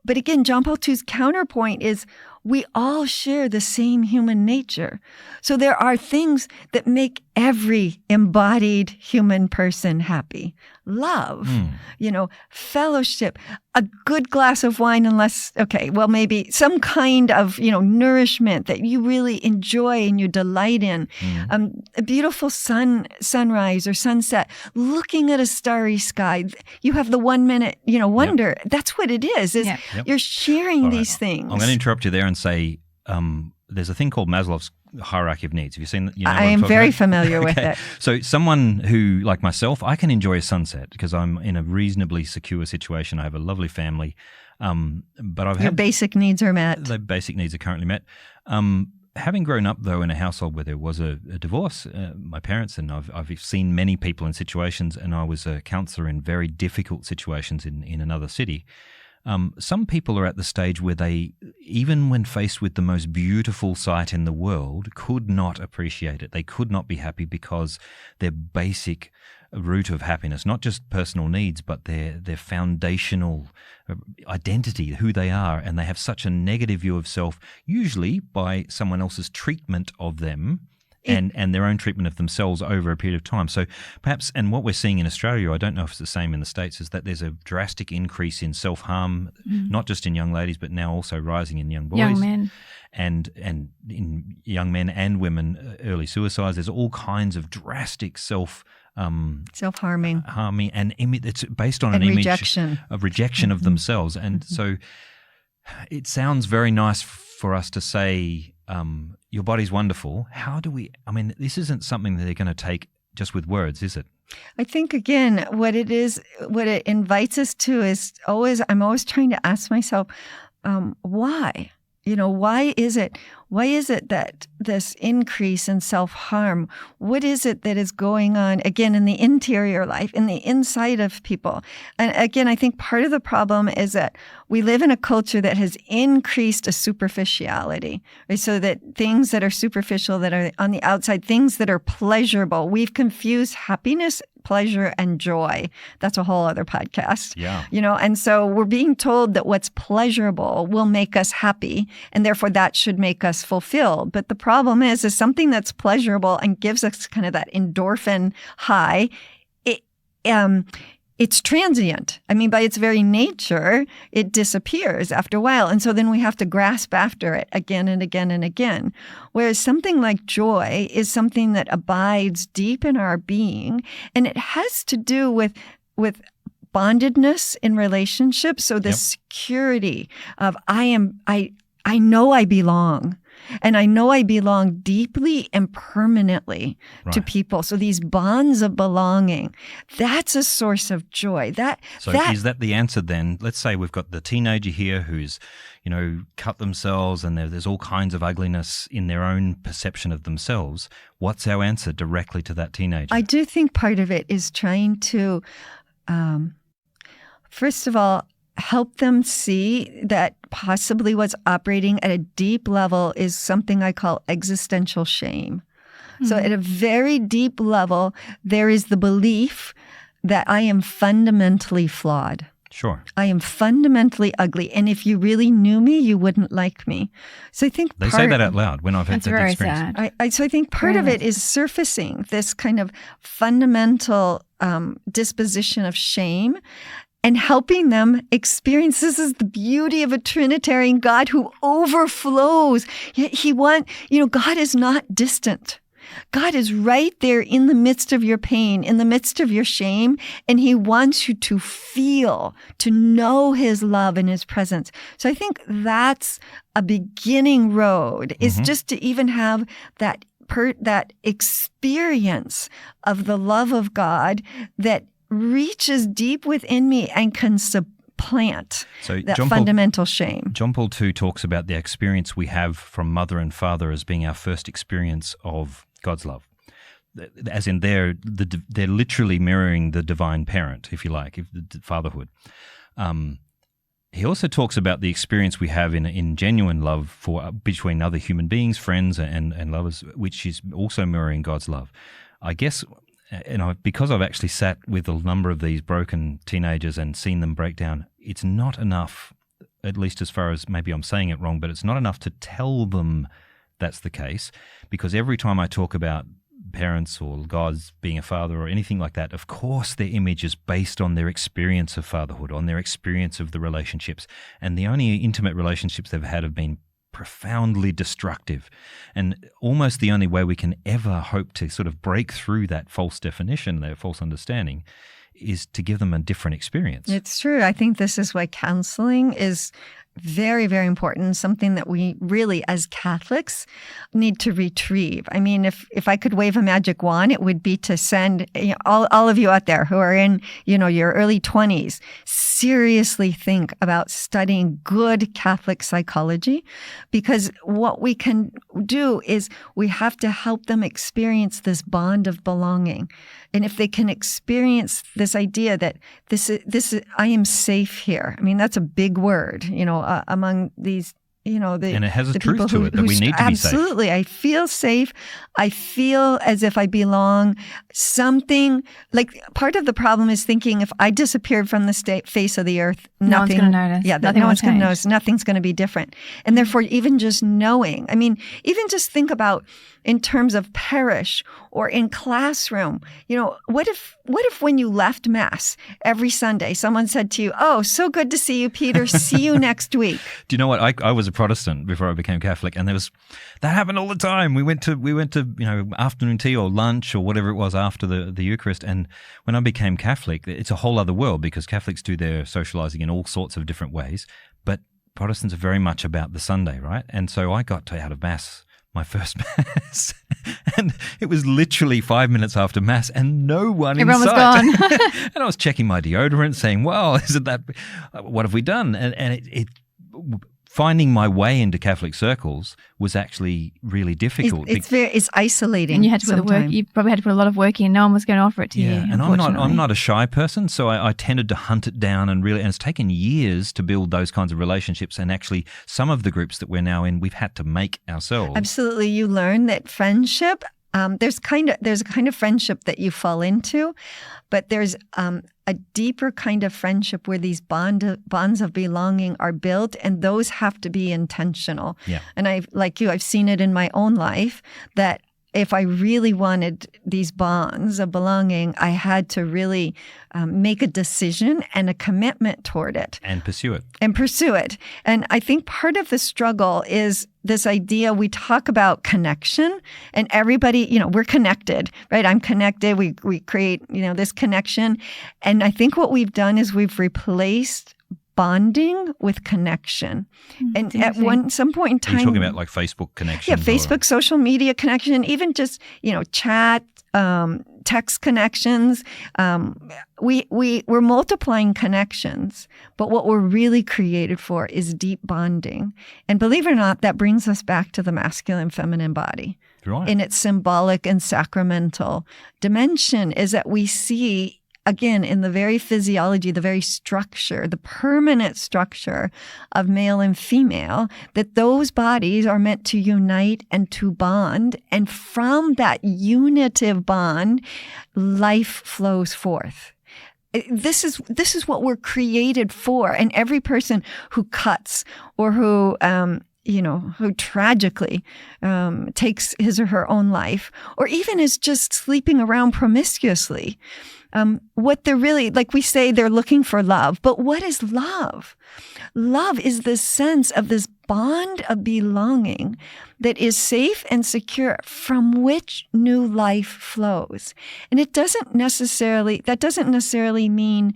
But again, John Paul II's counterpoint is we all share the same human nature. So there are things that make every embodied human person happy. Love, fellowship, a good glass of wine, maybe some kind of, nourishment that you really enjoy and you delight in. A beautiful sunrise or sunset, looking at a starry sky. You have the 1 minute, wonder. Yep. That's what it is you're sharing these things. I'm going to interrupt you there and say there's a thing called Maslow's hierarchy of needs. Have you seen that? I am very familiar with it. So someone who, like myself, I can enjoy a sunset because I'm in a reasonably secure situation. I have a lovely family. But your basic needs are met. The basic needs are currently met. Having grown up, though, in a household where there was a divorce, my parents and I've seen many people in situations, and I was a counsellor in very difficult situations in another city. Some people are at the stage where they, even when faced with the most beautiful sight in the world, could not appreciate it. They could not be happy because their basic root of happiness, not just personal needs, but their foundational identity, who they are, and they have such a negative view of self, usually by someone else's treatment of them. And their own treatment of themselves over a period of time. So perhaps, and what we're seeing in Australia, I don't know if it's the same in the States, is that there's a drastic increase in self-harm, not just in young ladies, but now also rising in young boys. Young men. And in young men and women, early suicides. There's all kinds of drastic self-harming, and it's based on an rejection. Image of rejection of themselves. And so it sounds very nice for us to say, your body's wonderful. This isn't something that they're going to take just with words, is it? I think, again, what it invites us to is I'm always trying to ask myself, why? Why is it that this increase in self-harm, what is it that is going on, again, in the interior life, in the inside of people? And again, I think part of the problem is that we live in a culture that has increased a superficiality, right? So that things that are superficial, that are on the outside, things that are pleasurable, we've confused happiness, pleasure, and joy. That's a whole other podcast. Yeah. And so we're being told that what's pleasurable will make us happy, and therefore that should make us fulfilled. But the problem is something that's pleasurable and gives us kind of that endorphin high, it's transient. I mean, by its very nature, it disappears after a while. And so then we have to grasp after it again and again and again. Whereas something like joy is something that abides deep in our being, and it has to do with bondedness in relationships. So the security of I know I belong. And I know I belong deeply and permanently to people. So these bonds of belonging, that's a source of joy. Is that the answer then? Let's say we've got the teenager here who's, cut themselves, and there's all kinds of ugliness in their own perception of themselves. What's our answer directly to that teenager? I do think part of it is trying to, first of all, help them see that possibly what's operating at a deep level is something I call existential shame. Mm-hmm. So at a very deep level, there is the belief that I am fundamentally flawed. Sure. I am fundamentally ugly. And if you really knew me, you wouldn't like me. So I think they say that out loud when I've had that experience. Sad. So I think part of it is surfacing this kind of fundamental disposition of shame, and helping them experience. This is the beauty of a Trinitarian God who overflows. God is not distant. God is right there in the midst of your pain, in the midst of your shame, and he wants you to feel, to know his love and his presence. So I think that's a beginning road, is just to even have that experience of the love of God that reaches deep within me and can supplant that fundamental shame. John Paul II talks about the experience we have from mother and father as being our first experience of God's love. As in they're literally mirroring the divine parent, if you like, fatherhood. He also talks about the experience we have in genuine love between other human beings, friends and lovers, which is also mirroring God's love. I guess... because I've actually sat with a number of these broken teenagers and seen them break down, it's not enough, at least as far as maybe I'm saying it wrong, but it's not enough to tell them that's the case, because every time I talk about parents or God's being a father or anything like that, of course their image is based on their experience of fatherhood, on their experience of the relationships, and the only intimate relationships they've had have been profoundly destructive. And almost the only way we can ever hope to sort of break through that false definition, that false understanding, is to give them a different experience. It's true. I think this is why counseling is very, very important, something that we really, as Catholics, need to retrieve. I mean, if I could wave a magic wand, it would be to send all of you out there who are in, your early 20s, seriously think about studying good Catholic psychology, because what we can do is we have to help them experience this bond of belonging. And if they can experience this idea that this is, I am safe here. I mean, that's a big word, among these, and it has a truth to it that we need to be safe. Absolutely. I feel safe. I feel as if I belong. Something like part of the problem is thinking if I disappeared from the face of the earth, no one's going to notice. Yeah, no one's going to notice. Nothing's going to be different. And therefore, even just knowing, even just think about in terms of parish or in classroom, what if when you left Mass every Sunday, someone said to you, "Oh, so good to see you, Peter. See you next week." Do you know what? I was a Protestant before I became Catholic, and that happened all the time. We went to afternoon tea or lunch or whatever it was after the Eucharist, and when I became Catholic, it's a whole other world, because Catholics do their socializing in all sorts of different ways, but Protestants are very much about the Sunday, right? And so I got out of Mass, my first Mass, and it was literally 5 minutes after Mass and no one Everyone in sight. Was gone. And I was checking my deodorant saying, "Wow, isn't that, what have we done?" And it finding my way into Catholic circles was actually really difficult. It's isolating. And you had to put the work. You probably had to put a lot of work in. No one was going to offer it to you. And I'm not a shy person, so I tended to hunt it down and it's taken years to build those kinds of relationships. And actually, some of the groups that we're now in, we've had to make ourselves. Absolutely, you learn that friendship. There's a kind of friendship that you fall into, but there's a deeper kind of friendship where these bonds of belonging are built, and those have to be intentional. Yeah. And I've seen it in my own life that if I really wanted these bonds of belonging, I had to really make a decision and a commitment toward it. And pursue it. And I think part of the struggle is this idea, we talk about connection, and everybody, we're connected, right? I'm connected. We create, this connection. And I think what we've done is we've replaced bonding with connection. And at some point in time... Are you talking about like Facebook connection? Yeah, Facebook, social media connection, even just, chat, text connections. We're multiplying connections, but what we're really created for is deep bonding. And believe it or not, that brings us back to the masculine feminine body. Right. In its symbolic and sacramental dimension is that we see, again, in the very physiology, the very structure, the permanent structure of male and female, that those bodies are meant to unite and to bond. And from that unitive bond, life flows forth. This is what we're created for. And every person who cuts or who tragically takes his or her own life, or even is just sleeping around promiscuously, what they're really, like we say, they're looking for love. But what is love? Love is the sense of this bond of belonging that is safe and secure, from which new life flows. And that doesn't necessarily mean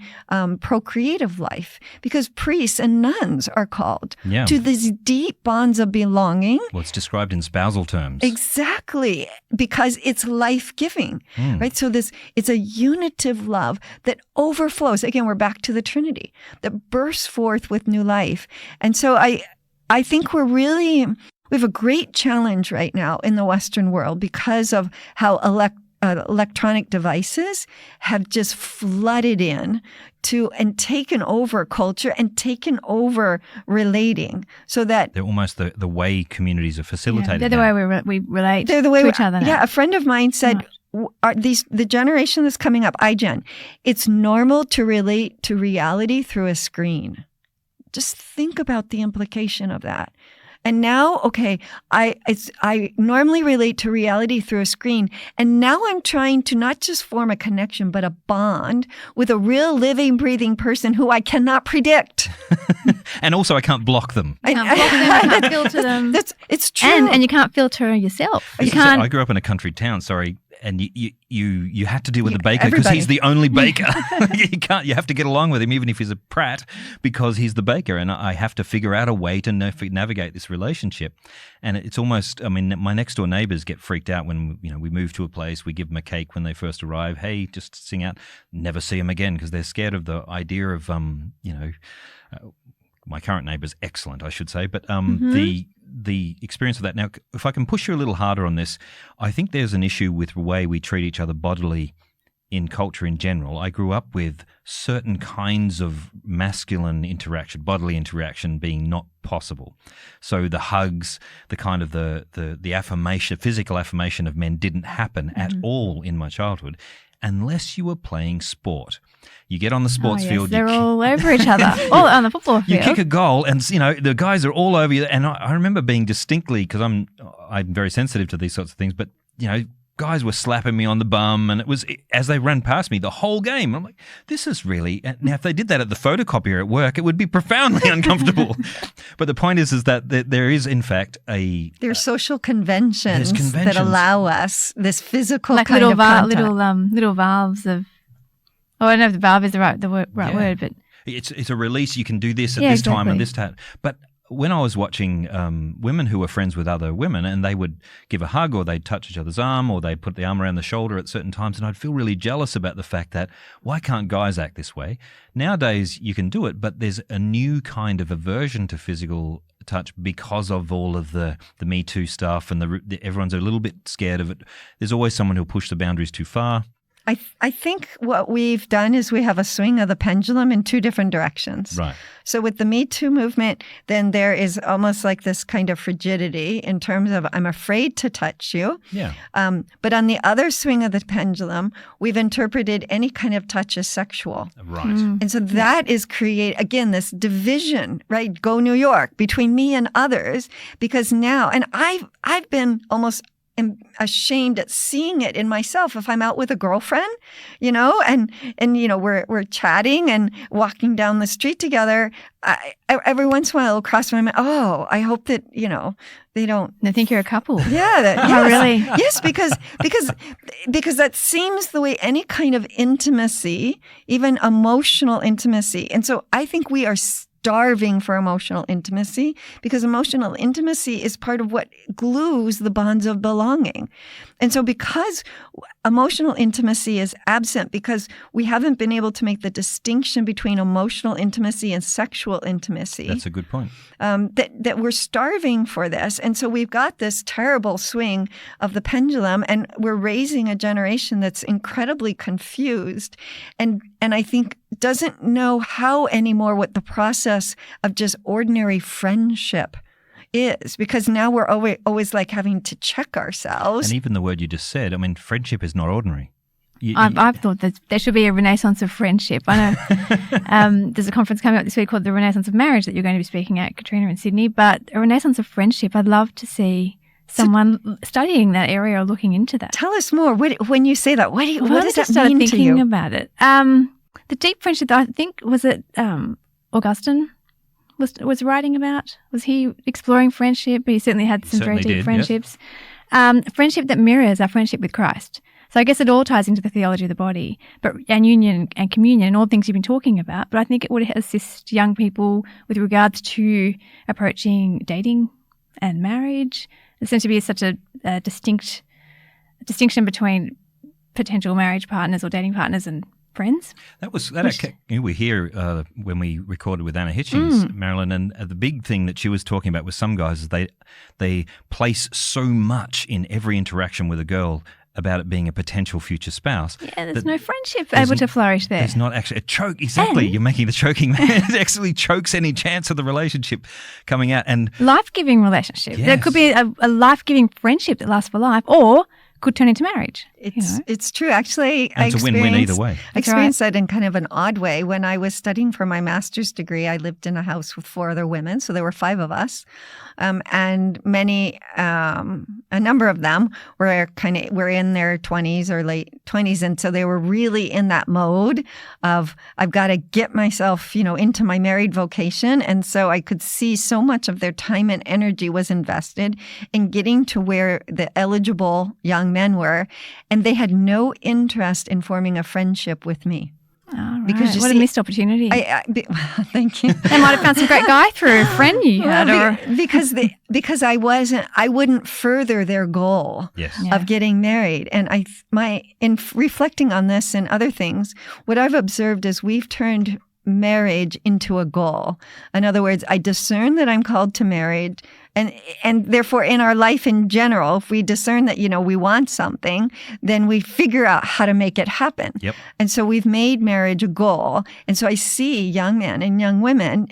procreative life, because priests and nuns are called to these deep bonds of belonging. Well, it's described in spousal terms. Exactly, because it's life-giving, right? So it's a unitive love that overflows. Again, we're back to the Trinity, that bursts forth with new life. And so I think we have a great challenge right now in the Western world because of how electronic devices have just flooded in and taken over culture and taken over relating, so that they're almost the way communities are facilitated. They're the way we relate they're the way to each other now. Yeah, a friend of mine said, the generation that's coming up, iGen, it's normal to relate to reality through a screen. Just think about the implication of that. And now, okay, I normally relate to reality through a screen. And now I'm trying to not just form a connection, but a bond with a real living, breathing person who I cannot predict. And also I can't block them. You can't filter them. It's true. And you can't filter yourself. You can't. I grew up in a country town, and you had to deal with the baker because he's the only baker. You have to get along with him even if he's a prat, because he's the baker, and I have to figure out a way to navigate this relationship. And it's almost, my next door neighbors get freaked out when we move to a place, we give them a cake when they first arrive, hey, just sing out, never see them again, because they're scared of the idea of my current neighbor's excellent, I should say, but the experience of that. Now, if I can push you a little harder on this, I think there's an issue with the way we treat each other bodily in culture in general. I grew up with certain kinds of masculine interaction, bodily interaction being not possible. So the hugs, the kind of the affirmation, physical affirmation of men didn't happen at all in my childhood, unless you were playing sport. You get on the sports field. They're all over each other, all on the football field. You kick a goal and, the guys are all over you. And I remember being distinctly, because I'm very sensitive to these sorts of things, but, guys were slapping me on the bum, and it was as they ran past me the whole game. I'm like, this is really... Now, if they did that at the photocopier at work, it would be profoundly uncomfortable. But the point is that there is, in fact, there's social conventions that allow us this physical like kind of contact. little valves of... Oh, I don't know if the valve is the right word, but... It's a release. You can do this at this time and this time. But when I was watching women who were friends with other women, and they would give a hug or they'd touch each other's arm or they'd put the arm around the shoulder at certain times, and I'd feel really jealous about the fact that, why can't guys act this way? Nowadays you can do it, but there's a new kind of aversion to physical touch because of all of the Me Too stuff, and everyone's a little bit scared of it. There's always someone who'll push the boundaries too far. I think what we've done is we have a swing of the pendulum in two different directions. Right. So with the Me Too movement, then there is almost like this kind of frigidity in terms of, I'm afraid to touch you. Yeah. But on the other swing of the pendulum, we've interpreted any kind of touch as sexual. Right. And so that is again, this division, right? Go New York, between me and others, because now, and I've been almost am ashamed at seeing it in myself. If I'm out with a girlfriend, and we're chatting and walking down the street together, every once in a while it'll cross my mind, oh, I hope that, they don't. They think you're a couple. Yeah. Yes. Oh, really? Yes, because that seems the way any kind of intimacy, even emotional intimacy. And so I think we are starving for emotional intimacy, because emotional intimacy is part of what glues the bonds of belonging. And so because emotional intimacy is absent, because we haven't been able to make the distinction between emotional intimacy and sexual intimacy. That's a good point. That we're starving for this. And so we've got this terrible swing of the pendulum, and we're raising a generation that's incredibly confused and I think doesn't know how anymore what the process of just ordinary friendship is, because now we're always like having to check ourselves. And even the word you just said, I mean, friendship is not ordinary. I've thought that there should be a renaissance of friendship. I know there's a conference coming up this week called the Renaissance of Marriage that you're going to be speaking at, Katrina, in Sydney. But a renaissance of friendship, I'd love to see someone studying that area or looking into that. Tell us more. When you say that, what does that mean to you? Thinking about it. The deep friendship that I think was it Augustine was writing about. Was he exploring friendship? But he certainly had some very deep friendships. Yep. Friendship that mirrors our friendship with Christ. So I guess it all ties into the theology of the body, and union and communion and all the things you've been talking about. But I think it would assist young people with regards to approaching dating and marriage. There seems to be such a distinction between potential marriage partners or dating partners and friends. We hear when we recorded with Anna Hitchings, Marilyn, and the big thing that she was talking about with some guys is they place so much in every interaction with a girl about it being a potential future spouse. Yeah, there's no friendship able to flourish there. There's not actually a choke. Exactly. You're making the choking man. It actually chokes any chance of the relationship coming out. And life-giving relationship. Yes. There could be a life-giving friendship that lasts for life, or could turn into marriage. It's true. Actually, and it's a win-win either way. I experienced that in kind of an odd way. When I was studying for my master's degree, I lived in a house with 4 other women, so there were 5 of us, and a number of them were in their 20s or late 20s, and so they were really in that mode of I've got to get myself, into my married vocation, and so I could see so much of their time and energy was invested in getting to where the eligible young men were. And they had no interest in forming a friendship with me. Oh, right. Because a missed opportunity. Thank you. They might have found some great guy through a friend you had. Because I wouldn't further their goal of getting married. And in reflecting on this and other things, what I've observed is we've turned marriage into a goal. In other words, I discern that I'm called to marriage. And therefore, in our life in general, if we discern that, we want something, then we figure out how to make it happen. Yep. And so we've made marriage a goal. And so I see young men and young women,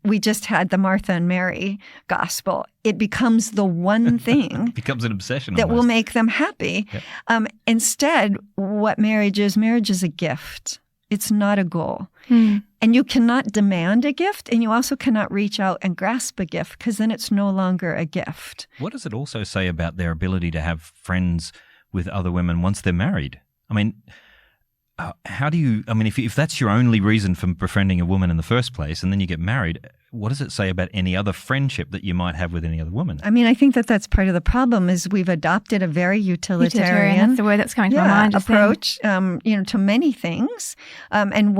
we just had the Martha and Mary gospel. It becomes the one thing. It becomes an obsession that almost. will make them happy. Yep. Instead, what marriage is a gift. It's not a goal. And you cannot demand a gift, and you also cannot reach out and grasp a gift, because then it's no longer a gift. What does it also say about their ability to have friends with other women once they're married? I mean, how do you, if that's your only reason for befriending a woman in the first place, and then you get married, what does it say about any other friendship that you might have with any other woman? I think that's part of the problem is we've adopted a very utilitarian that's the word that's coming to my mind. Approach, to many things. And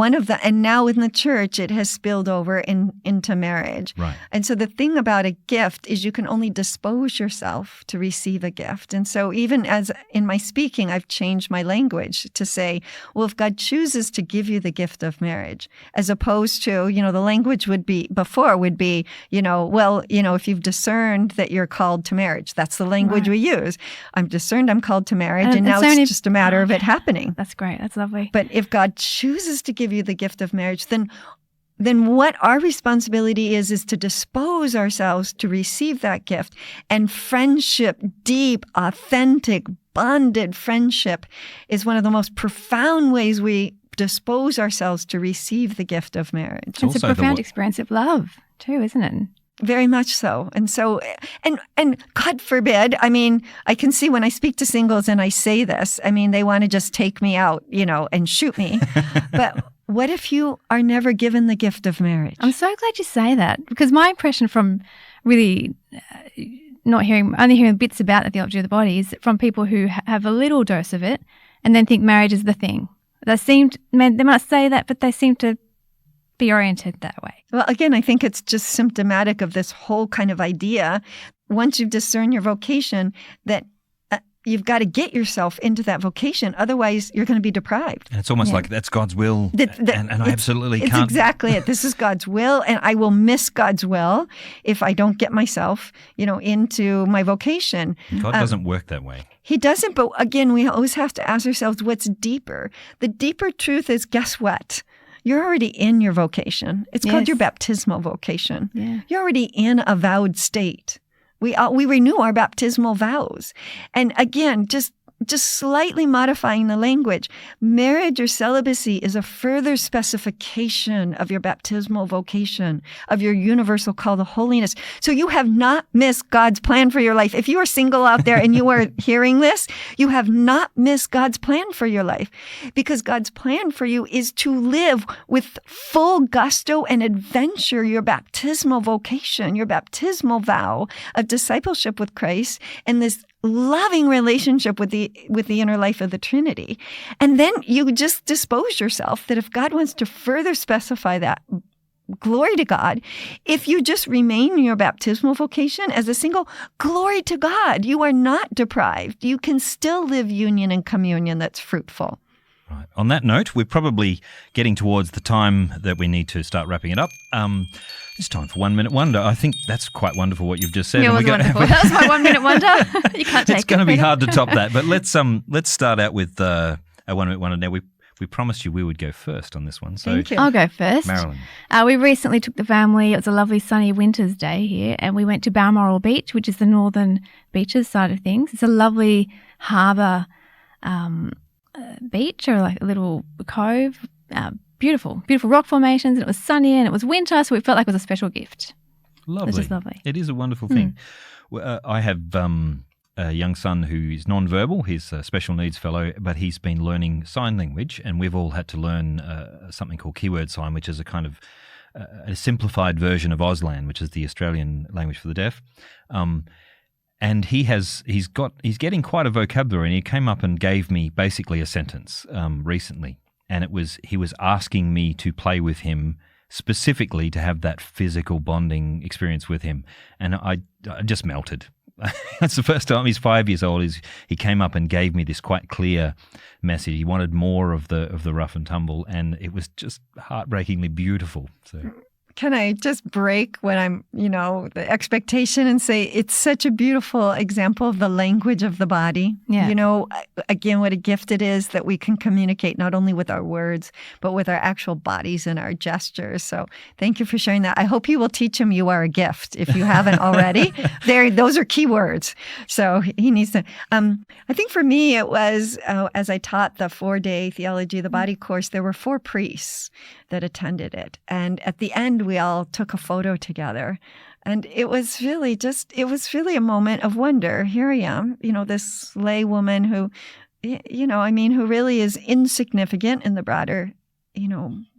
now in the church, it has spilled over into marriage. Right. And so the thing about a gift is you can only dispose yourself to receive a gift. And so even as in my speaking, I've changed my language to say, well, if God chooses to give you the gift of marriage, as opposed to, the language would be if you've discerned that you're called to marriage, that's the language we use. I'm discerned I'm called to marriage, and now it's just a matter of it happening. That's great. That's lovely. But if God chooses to give you the gift of marriage, then what our responsibility is to dispose ourselves to receive that gift. And friendship, deep, authentic, bonded friendship is one of the most profound ways we dispose ourselves to receive the gift of marriage. It's a profound experience of love too, isn't it? Very much so. And so, and God forbid, I mean, I can see when I speak to singles and I say this, I mean, they want to just take me out, and shoot me. But what if you are never given the gift of marriage? I'm so glad you say that, because my impression from really only hearing bits about the theology of the body is from people who have a little dose of it and then think marriage is the thing. They might say that, but they seem to be oriented that way. Well, again, I think it's just symptomatic of this whole kind of idea. Once you've discerned your vocation, that you've got to get yourself into that vocation. Otherwise, you're going to be deprived. And it's almost like that's God's will. And I absolutely can't. It's exactly it. This is God's will, and I will miss God's will if I don't get myself, into my vocation. God doesn't work that way. He doesn't. But again, we always have to ask ourselves what's deeper. The deeper truth is, guess what? You're already in your vocation. It's called your baptismal vocation. Yeah. You're already in a vowed state. We renew our baptismal vows. And again, just slightly modifying the language, marriage or celibacy is a further specification of your baptismal vocation, of your universal call to holiness. So you have not missed God's plan for your life. If you are single out there and you are hearing this, you have not missed God's plan for your life, because God's plan for you is to live with full gusto and adventure your baptismal vocation, your baptismal vow of discipleship with Christ, and this loving relationship with the inner life of the Trinity. And then you just dispose yourself that if God wants to further specify that, glory to God. If you just remain in your baptismal vocation as a single, glory to God. You are not deprived. You can still live union and communion that's fruitful. Right. On that note, we're probably getting towards the time that we need to start wrapping it up. It's time for 1 Minute Wonder. I think that's quite wonderful what you've just said. Yeah, it was wonderful. That was my 1 minute wonder. You can't take it. It's going to be hard to top that. But let's start out with a 1 Minute Wonder. Now, we promised you we would go first on this one. So Thank you. I'll go first. Marilyn. We recently took the family. It was a lovely sunny winter's day here, and we went to Balmoral Beach, which is the northern beaches side of things. It's a lovely harbour beach, or like a little cove. Beautiful rock formations, and it was sunny and it was winter, so it felt like it was a special gift. Lovely. It was just lovely. It is a wonderful thing. I have a young son who is non-verbal. He's a special needs fellow, but he's been learning sign language, and we've all had to learn something called keyword sign, which is a kind of a simplified version of Auslan, which is the Australian language for the deaf. And he's getting quite a vocabulary, and he came up and gave me basically a sentence recently. And he was asking me to play with him specifically to have that physical bonding experience with him. And I just melted. That's the first time. He's 5 years old. He came up and gave me this quite clear message. He wanted more of the rough and tumble, and it was just heartbreakingly beautiful. So. Can I just break when I'm, the expectation and say it's such a beautiful example of the language of the body? Yeah. Again, what a gift it is that we can communicate not only with our words, but with our actual bodies and our gestures. So thank you for sharing that. I hope you will teach him you are a gift if you haven't already. Those are key words. So he needs to. I think for me, it was, as I taught the 4-day Theology of the Body course, there were 4 priests that attended it. And at the end, we all took a photo together. And it was really a moment of wonder. Here I am, this lay woman who, who really is insignificant in the broader,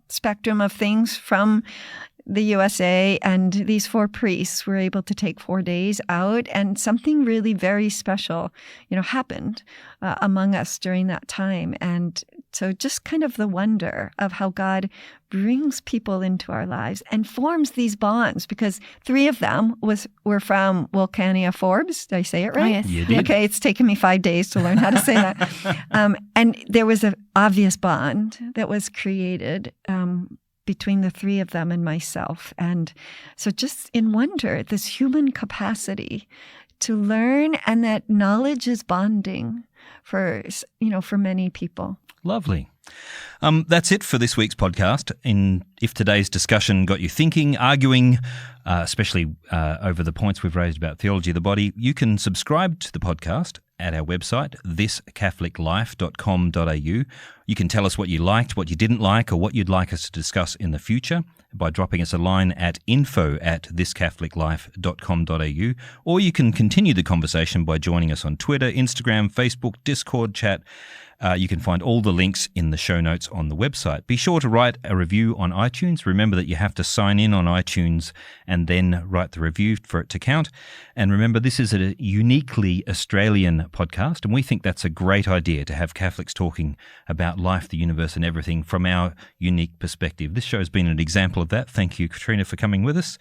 spectrum of things from the USA, and these 4 priests were able to take 4 days out, and something really very special, happened among us during that time. And so just kind of the wonder of how God brings people into our lives and forms these bonds, because 3 of them were from Vulcania Forbes. Did I say it right? Oh, yes. You did. Okay, it's taken me 5 days to learn how to say that. And there was an obvious bond that was created between the 3 of them and myself. And so just in wonder, this human capacity to learn, and that knowledge is bonding for many people. Lovely. That's it for this week's podcast. If today's discussion got you thinking, arguing, especially over the points we've raised about theology of the body, you can subscribe to the podcast at our website, thiscatholiclife.com.au. You can tell us what you liked, what you didn't like, or what you'd like us to discuss in the future by dropping us a line at info@thiscatholiclife.com.au, or you can continue the conversation by joining us on Twitter, Instagram, Facebook, Discord chat. You can find all the links in the show notes on the website. Be sure to write a review on iTunes. Remember that you have to sign in on iTunes and then write the review for it to count. And remember, this is a uniquely Australian podcast, and we think that's a great idea to have Catholics talking about life, the universe, and everything from our unique perspective. This show has been an example of that. Thank you, Katrina, for coming with us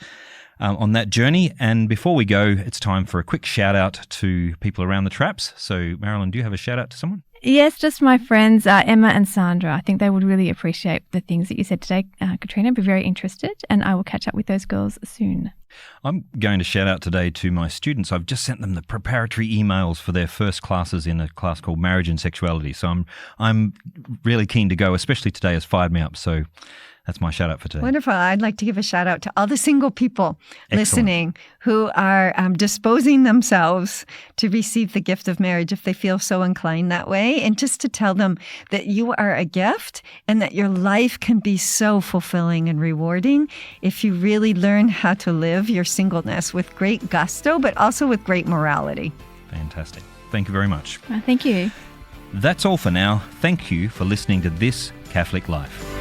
on that journey. And before we go, it's time for a quick shout out to people around the traps. So, Marilyn, do you have a shout out to someone? Yes, just my friends, Emma and Sandra. I think they would really appreciate the things that you said today, Katrina. Be very interested, and I will catch up with those girls soon. I'm going to shout out today to my students. I've just sent them the preparatory emails for their first classes in a class called Marriage and Sexuality. So I'm really keen to go, especially today has fired me up. So that's my shout out for today. Wonderful. I'd like to give a shout out to all the single people listening who are disposing themselves to receive the gift of marriage if they feel so inclined that way. And just to tell them that you are a gift and that your life can be so fulfilling and rewarding if you really learn how to live your singleness with great gusto, but also with great morality. Fantastic. Thank you very much. Thank you. That's all for now. Thank you for listening to This Catholic Life.